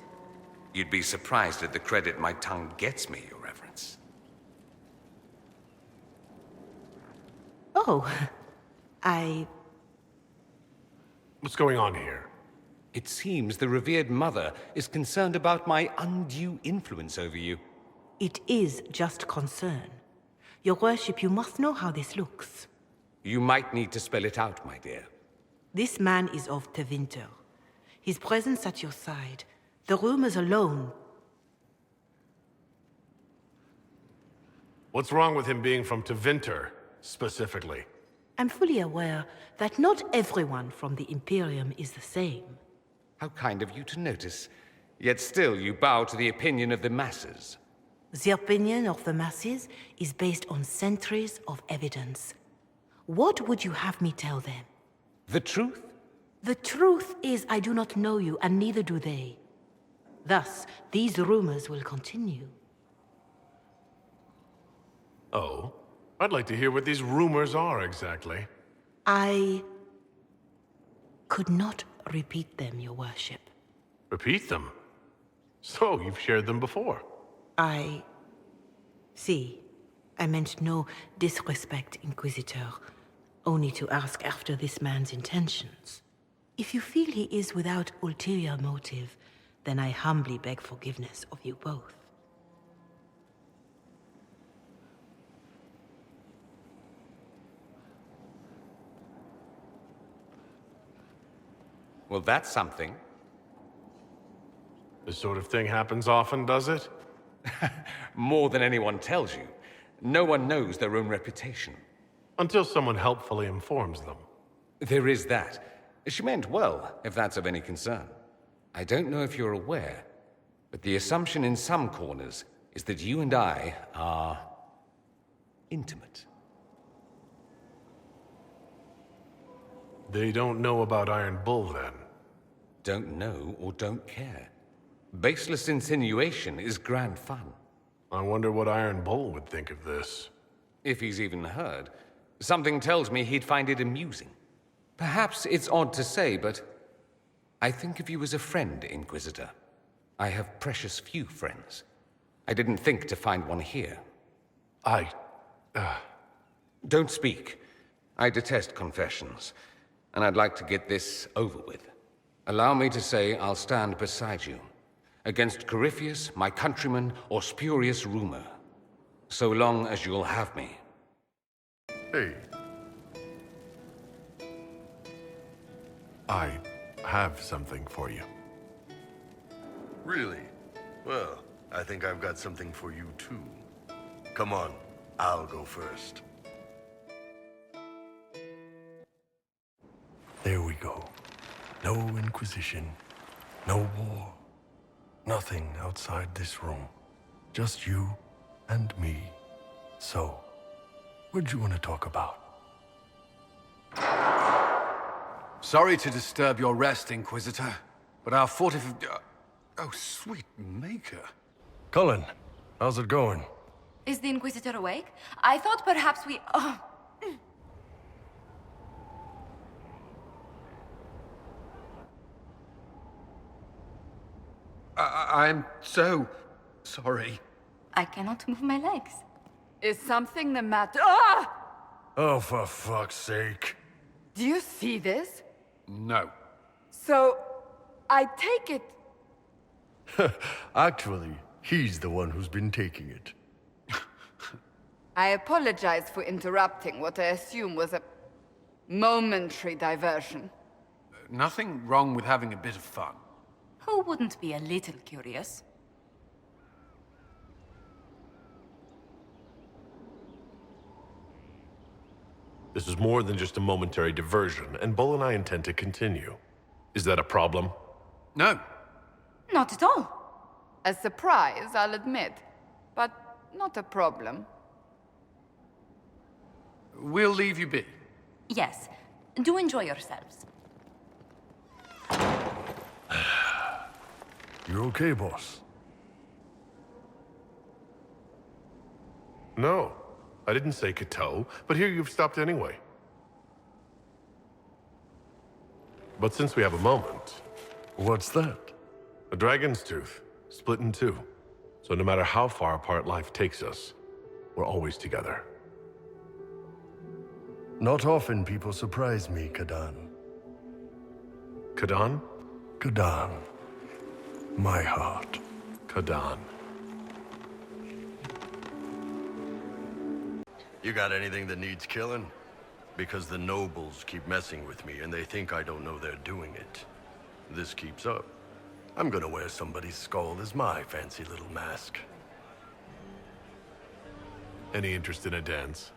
You'd be surprised at the credit my tongue gets me, Your Reverence. Oh, What's going on here? It seems the revered mother is concerned about my undue influence over you. It is just concern. Your worship, you must know how this looks. You might need to spell it out, my dear. This man is of Tevinter. His presence at your side, the rumors alone. What's wrong with him being from Tevinter, specifically? I'm fully aware that not everyone from the Imperium is the same. How kind of you to notice. Yet still you bow to the opinion of the masses. The opinion of the masses is based on centuries of evidence. What would you have me tell them? The truth? The truth is I do not know you, and neither do they. Thus, these rumors will continue. Oh? I'd like to hear what these rumors are exactly. I could not repeat them, your worship. Repeat them? So, you've shared them before? See, I meant no disrespect, Inquisitor. Only to ask after this man's intentions. If you feel he is without ulterior motive, then I humbly beg forgiveness of you both. Well, that's something. This sort of thing happens often, does it? More than anyone tells you. No one knows their own reputation. Until someone helpfully informs them. There is that. She meant well, if that's of any concern. I don't know if you're aware, but the assumption in some corners is that you and I are intimate. They don't know about Iron Bull, then? Don't know or don't care. Baseless insinuation is grand fun. I wonder what Iron Bull would think of this. If he's even heard. Something tells me he'd find it amusing. Perhaps it's odd to say, but I think of you as a friend, Inquisitor. I have precious few friends. I didn't think to find one here. Don't speak. I detest confessions, and I'd like to get this over with. Allow me to say I'll stand beside you, against Corypheus, my countrymen, or spurious rumor, so long as you'll have me. Hey. I have something for you. Really? Well, I think I've got something for you too. Come on, I'll go first. There we go. No Inquisition, no war, nothing outside this room. Just you and me. So, what'd you want to talk about? Sorry to disturb your rest, Inquisitor, but our oh, sweet maker. Cullen, how's it going? Is the Inquisitor awake? I thought perhaps we... Oh. I'm so sorry. I cannot move my legs. Is something the matter? Ah! Oh, for fuck's sake. Do you see this? No. So, I take it... Actually, he's the one who's been taking it. I apologize for interrupting what I assume was a momentary diversion. Nothing wrong with having a bit of fun. Who wouldn't be a little curious? This is more than just a momentary diversion, and Bull and I intend to continue. Is that a problem? No. Not at all. A surprise, I'll admit, but not a problem. We'll leave you be. Yes. Do enjoy yourselves. You're okay, boss? No. I didn't say Cateau, but here you've stopped anyway. But since we have a moment... What's that? A dragon's tooth, split in two. So no matter how far apart life takes us, we're always together. Not often people surprise me, Kadan. Kadan? Kadan. My heart. Kadan. You got anything that needs killing? Because the nobles keep messing with me, and they think I don't know they're doing it. This keeps up, I'm gonna wear somebody's skull as my fancy little mask. Any interest in a dance?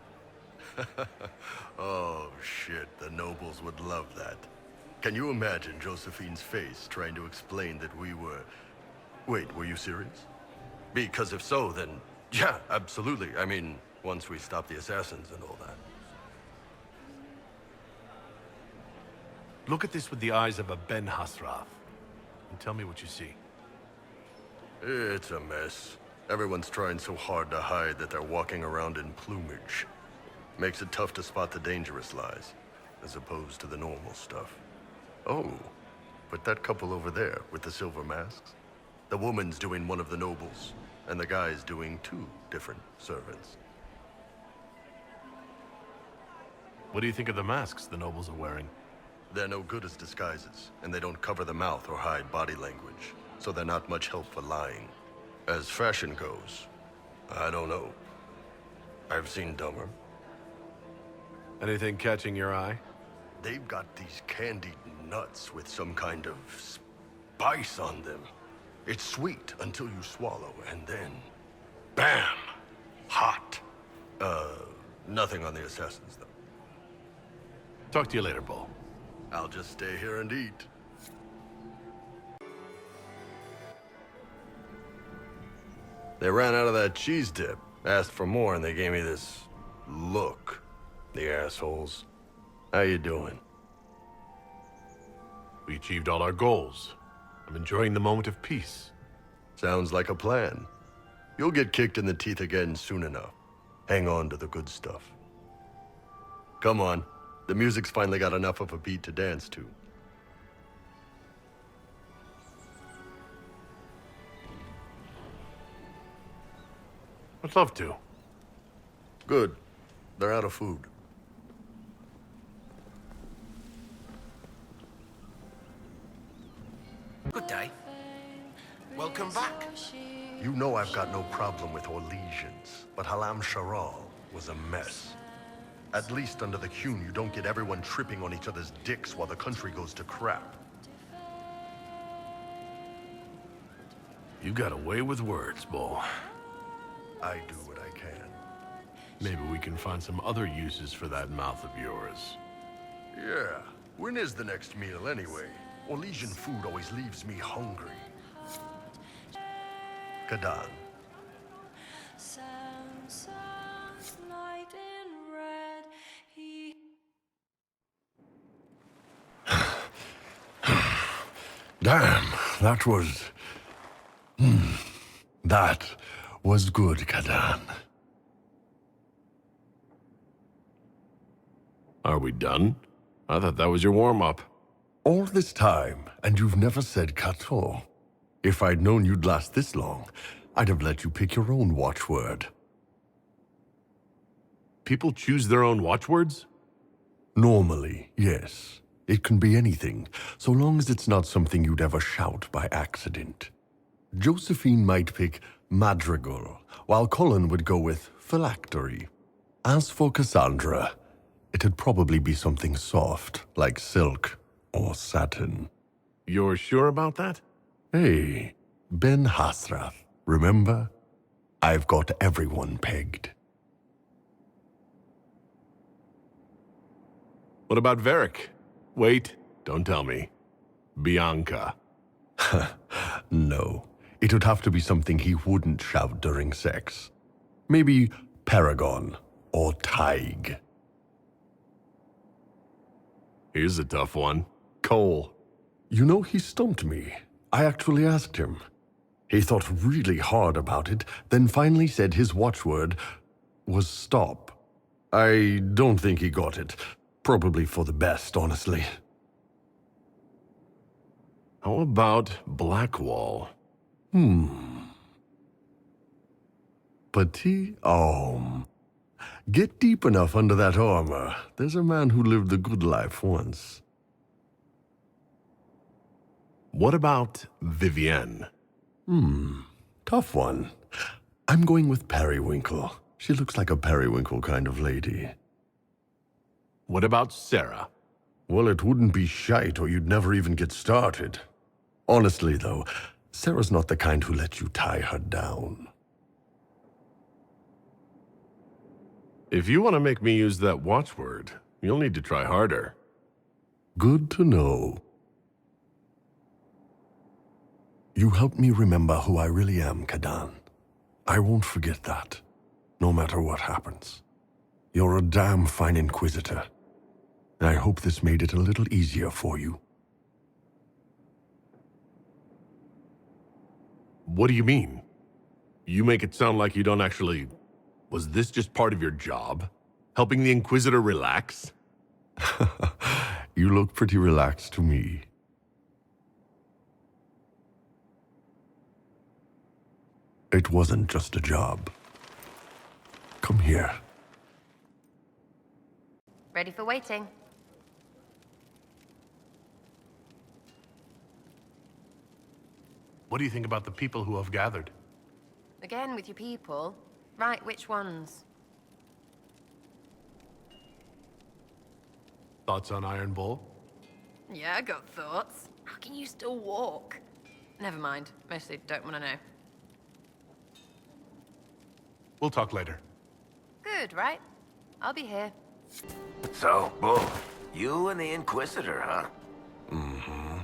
Oh, shit, the nobles would love that. Can you imagine Josephine's face trying to explain that we were... Wait, were you serious? Because if so, then, yeah, absolutely. I mean, once we stop the assassins and all that. Look at this with the eyes of a Ben Hasrath, and tell me what you see. It's a mess. Everyone's trying so hard to hide that they're walking around in plumage. Makes it tough to spot the dangerous lies, as opposed to the normal stuff. Oh, but that couple over there with the silver masks? The woman's doing one of the nobles, and the guy's doing two different servants. What do you think of the masks the nobles are wearing? They're no good as disguises, and they don't cover the mouth or hide body language, so they're not much help for lying. As fashion goes, I don't know. I've seen dumber. Anything catching your eye? They've got these candied nuts with some kind of spice on them. It's sweet until you swallow, and then Bam! Hot. Nothing on the assassins, though. Talk to you later, Bull. I'll just stay here and eat. They ran out of that cheese dip, asked for more, and they gave me this look. The assholes. How you doing? We achieved all our goals. I'm enjoying the moment of peace. Sounds like a plan. You'll get kicked in the teeth again soon enough. Hang on to the good stuff. Come on. The music's finally got enough of a beat to dance to. I'd love to. Good. They're out of food. Good day. Welcome back. You know I've got no problem with Orlesians, but Halam Sharal was a mess. At least under the Qun, you don't get everyone tripping on each other's dicks while the country goes to crap. You got away with words, Bull. I do what I can. Maybe we can find some other uses for that mouth of yours. Yeah. When is the next meal, anyway? Orlesian food always leaves me hungry. Kadan. Damn, that was... That was good, Kadan. Are we done? I thought that was your warm-up. All this time, and you've never said Kato. If I'd known you'd last this long, I'd have let you pick your own watchword. People choose their own watchwords? Normally, yes. It can be anything, so long as it's not something you'd ever shout by accident. Josephine might pick Madrigal, while Colin would go with Phylactery. As for Cassandra, it'd probably be something soft, like silk or satin. You're sure about that? Hey, Ben Hasrath, remember? I've got everyone pegged. What about Varric? Wait, don't tell me. Bianca. No, it would have to be something he wouldn't shout during sex. Maybe Paragon or Tig. Here's a tough one. Cole. You know, he stumped me. I actually asked him. He thought really hard about it, then finally said his watchword was stop. I don't think he got it. Probably for the best, honestly. How about Blackwall? Petit homme. Get deep enough under that armor. There's a man who lived the good life once. What about Vivienne? Tough one. I'm going with Periwinkle. She looks like a periwinkle kind of lady. What about Sarah? Well, it wouldn't be shite or you'd never even get started. Honestly, though, Sarah's not the kind who lets you tie her down. If you want to make me use that watchword, you'll need to try harder. Good to know. You helped me remember who I really am, Kadan. I won't forget that, no matter what happens. You're a damn fine Inquisitor. I hope this made it a little easier for you. What do you mean? You make it sound like you don't actually... Was this just part of your job? Helping the Inquisitor relax? You look pretty relaxed to me. It wasn't just a job. Come here. Ready for waiting. What do you think about the people who have gathered? Again with your people. Right, which ones? Thoughts on Iron Bull? Yeah, I got thoughts. How can you still walk? Never mind. Mostly don't want to know. We'll talk later. Good, right? I'll be here. So, Bull, you and the Inquisitor, huh? Mm-hmm.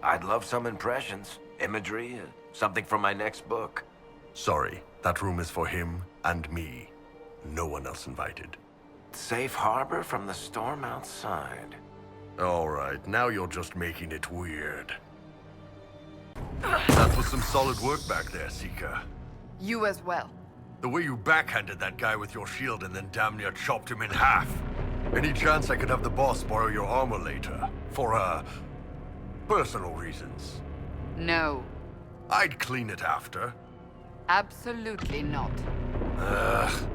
I'd love some impressions, imagery, something from my next book. Sorry, that room is for him and me. No one else invited. Safe harbor from the storm outside. All right, now you're just making it weird. That was some solid work back there, Seeker. You as well. The way you backhanded that guy with your shield and then damn near chopped him in half. Any chance I could have the boss borrow your armor later? For, personal reasons? No. I'd clean it after. Absolutely not. Ugh.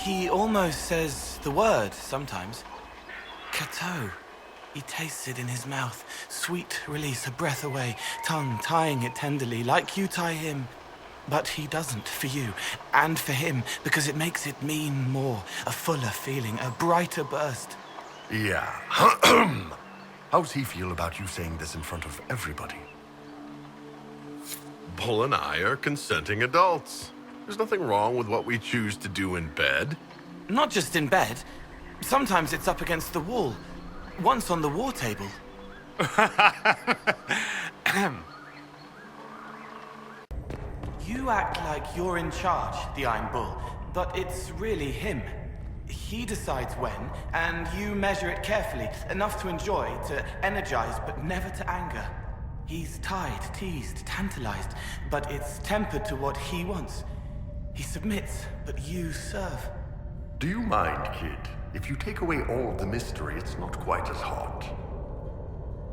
He almost says the word sometimes. Kato. He tastes it in his mouth. Sweet release, a breath away, tongue tying it tenderly, like you tie him. But he doesn't for you, and for him, because it makes it mean more. A fuller feeling, a brighter burst. Yeah. How's he feel about you saying this in front of everybody? Bull and I are consenting adults. There's nothing wrong with what we choose to do in bed. Not just in bed. Sometimes it's up against the wall. Once on the war table. You act like you're in charge, the Iron Bull, but it's really him. He decides when, and you measure it carefully, enough to enjoy, to energize, but never to anger. He's tied, teased, tantalized, but it's tempered to what he wants. He submits, but you serve. Do you mind, kid? If you take away all of the mystery, it's not quite as hot.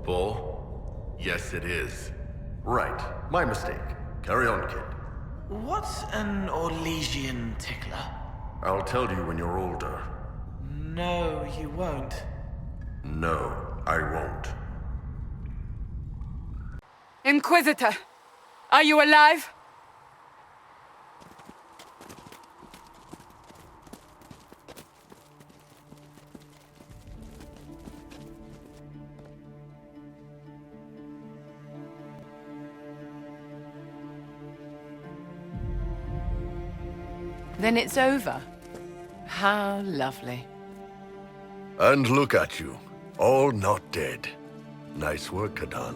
Bull? Yes, it is. Right. My mistake. Carry on, kid. What's an Orlesian tickler? I'll tell you when you're older. No, you won't. No, I won't. Inquisitor! Are you alive? Then it's over. How lovely. And look at you. All not dead. Nice work, Kadan.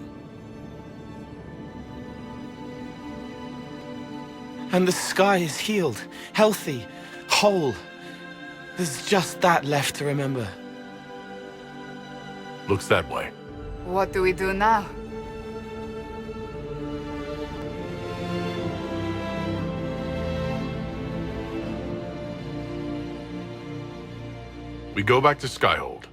And the sky is healed, healthy, whole. There's just that left to remember. Looks that way. What do we do now? We go back to Skyhold.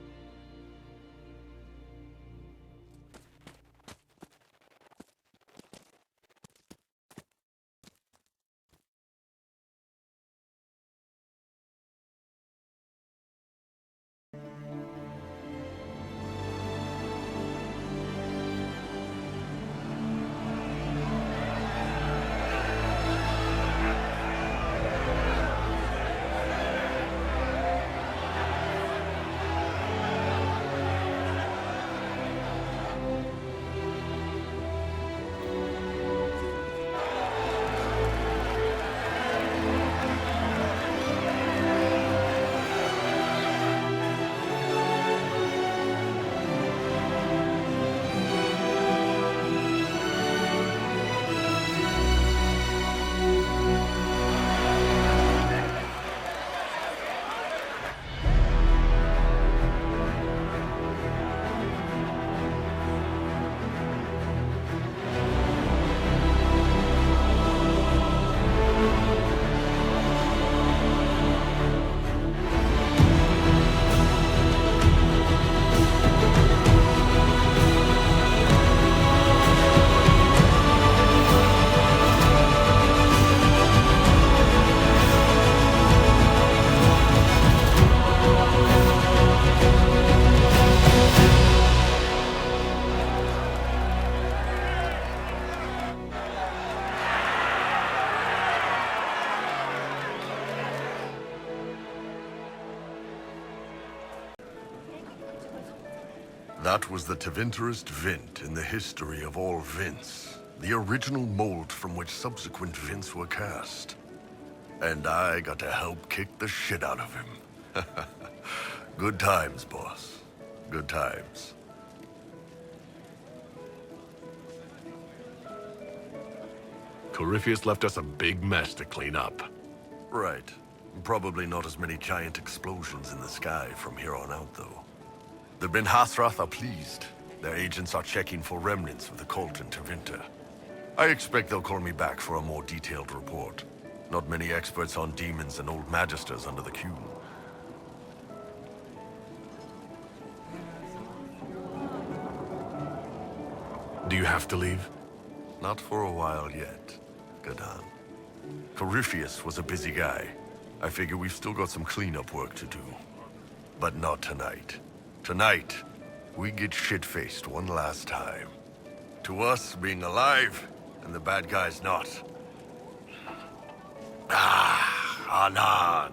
That was the Tevinterest Vint in the history of all Vints. The original mold from which subsequent Vints were cast. And I got to help kick the shit out of him. Good times, boss. Good times. Corypheus left us a big mess to clean up. Right. Probably not as many giant explosions in the sky from here on out, though. The Ben Hasrath are pleased. Their agents are checking for remnants of the cult in Tevinter. I expect they'll call me back for a more detailed report. Not many experts on demons and old magisters under the queue. Do you have to leave? Not for a while yet, Gadan. Corypheus was a busy guy. I figure we've still got some cleanup work to do. But not tonight. Tonight, we get shit-faced one last time. To us, being alive, and the bad guys not. Anan.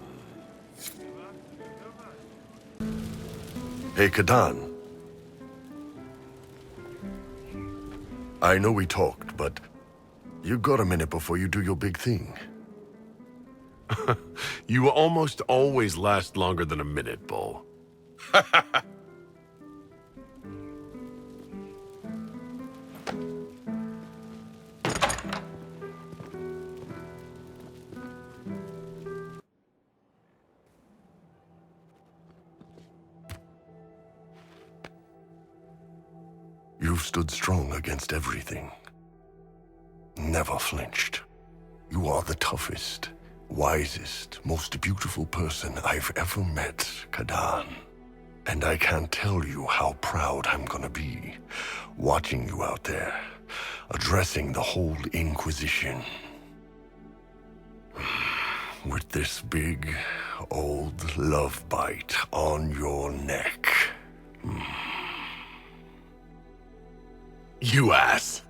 Hey, Kadan. I know we talked, but you got a minute before you do your big thing. You almost always last longer than a minute, Bull. You've stood strong against everything. Never flinched. You are the toughest, wisest, most beautiful person I've ever met, Kadan. And I can't tell you how proud I'm gonna be, watching you out there, addressing the whole Inquisition. With this big, old love bite on your neck. You ass.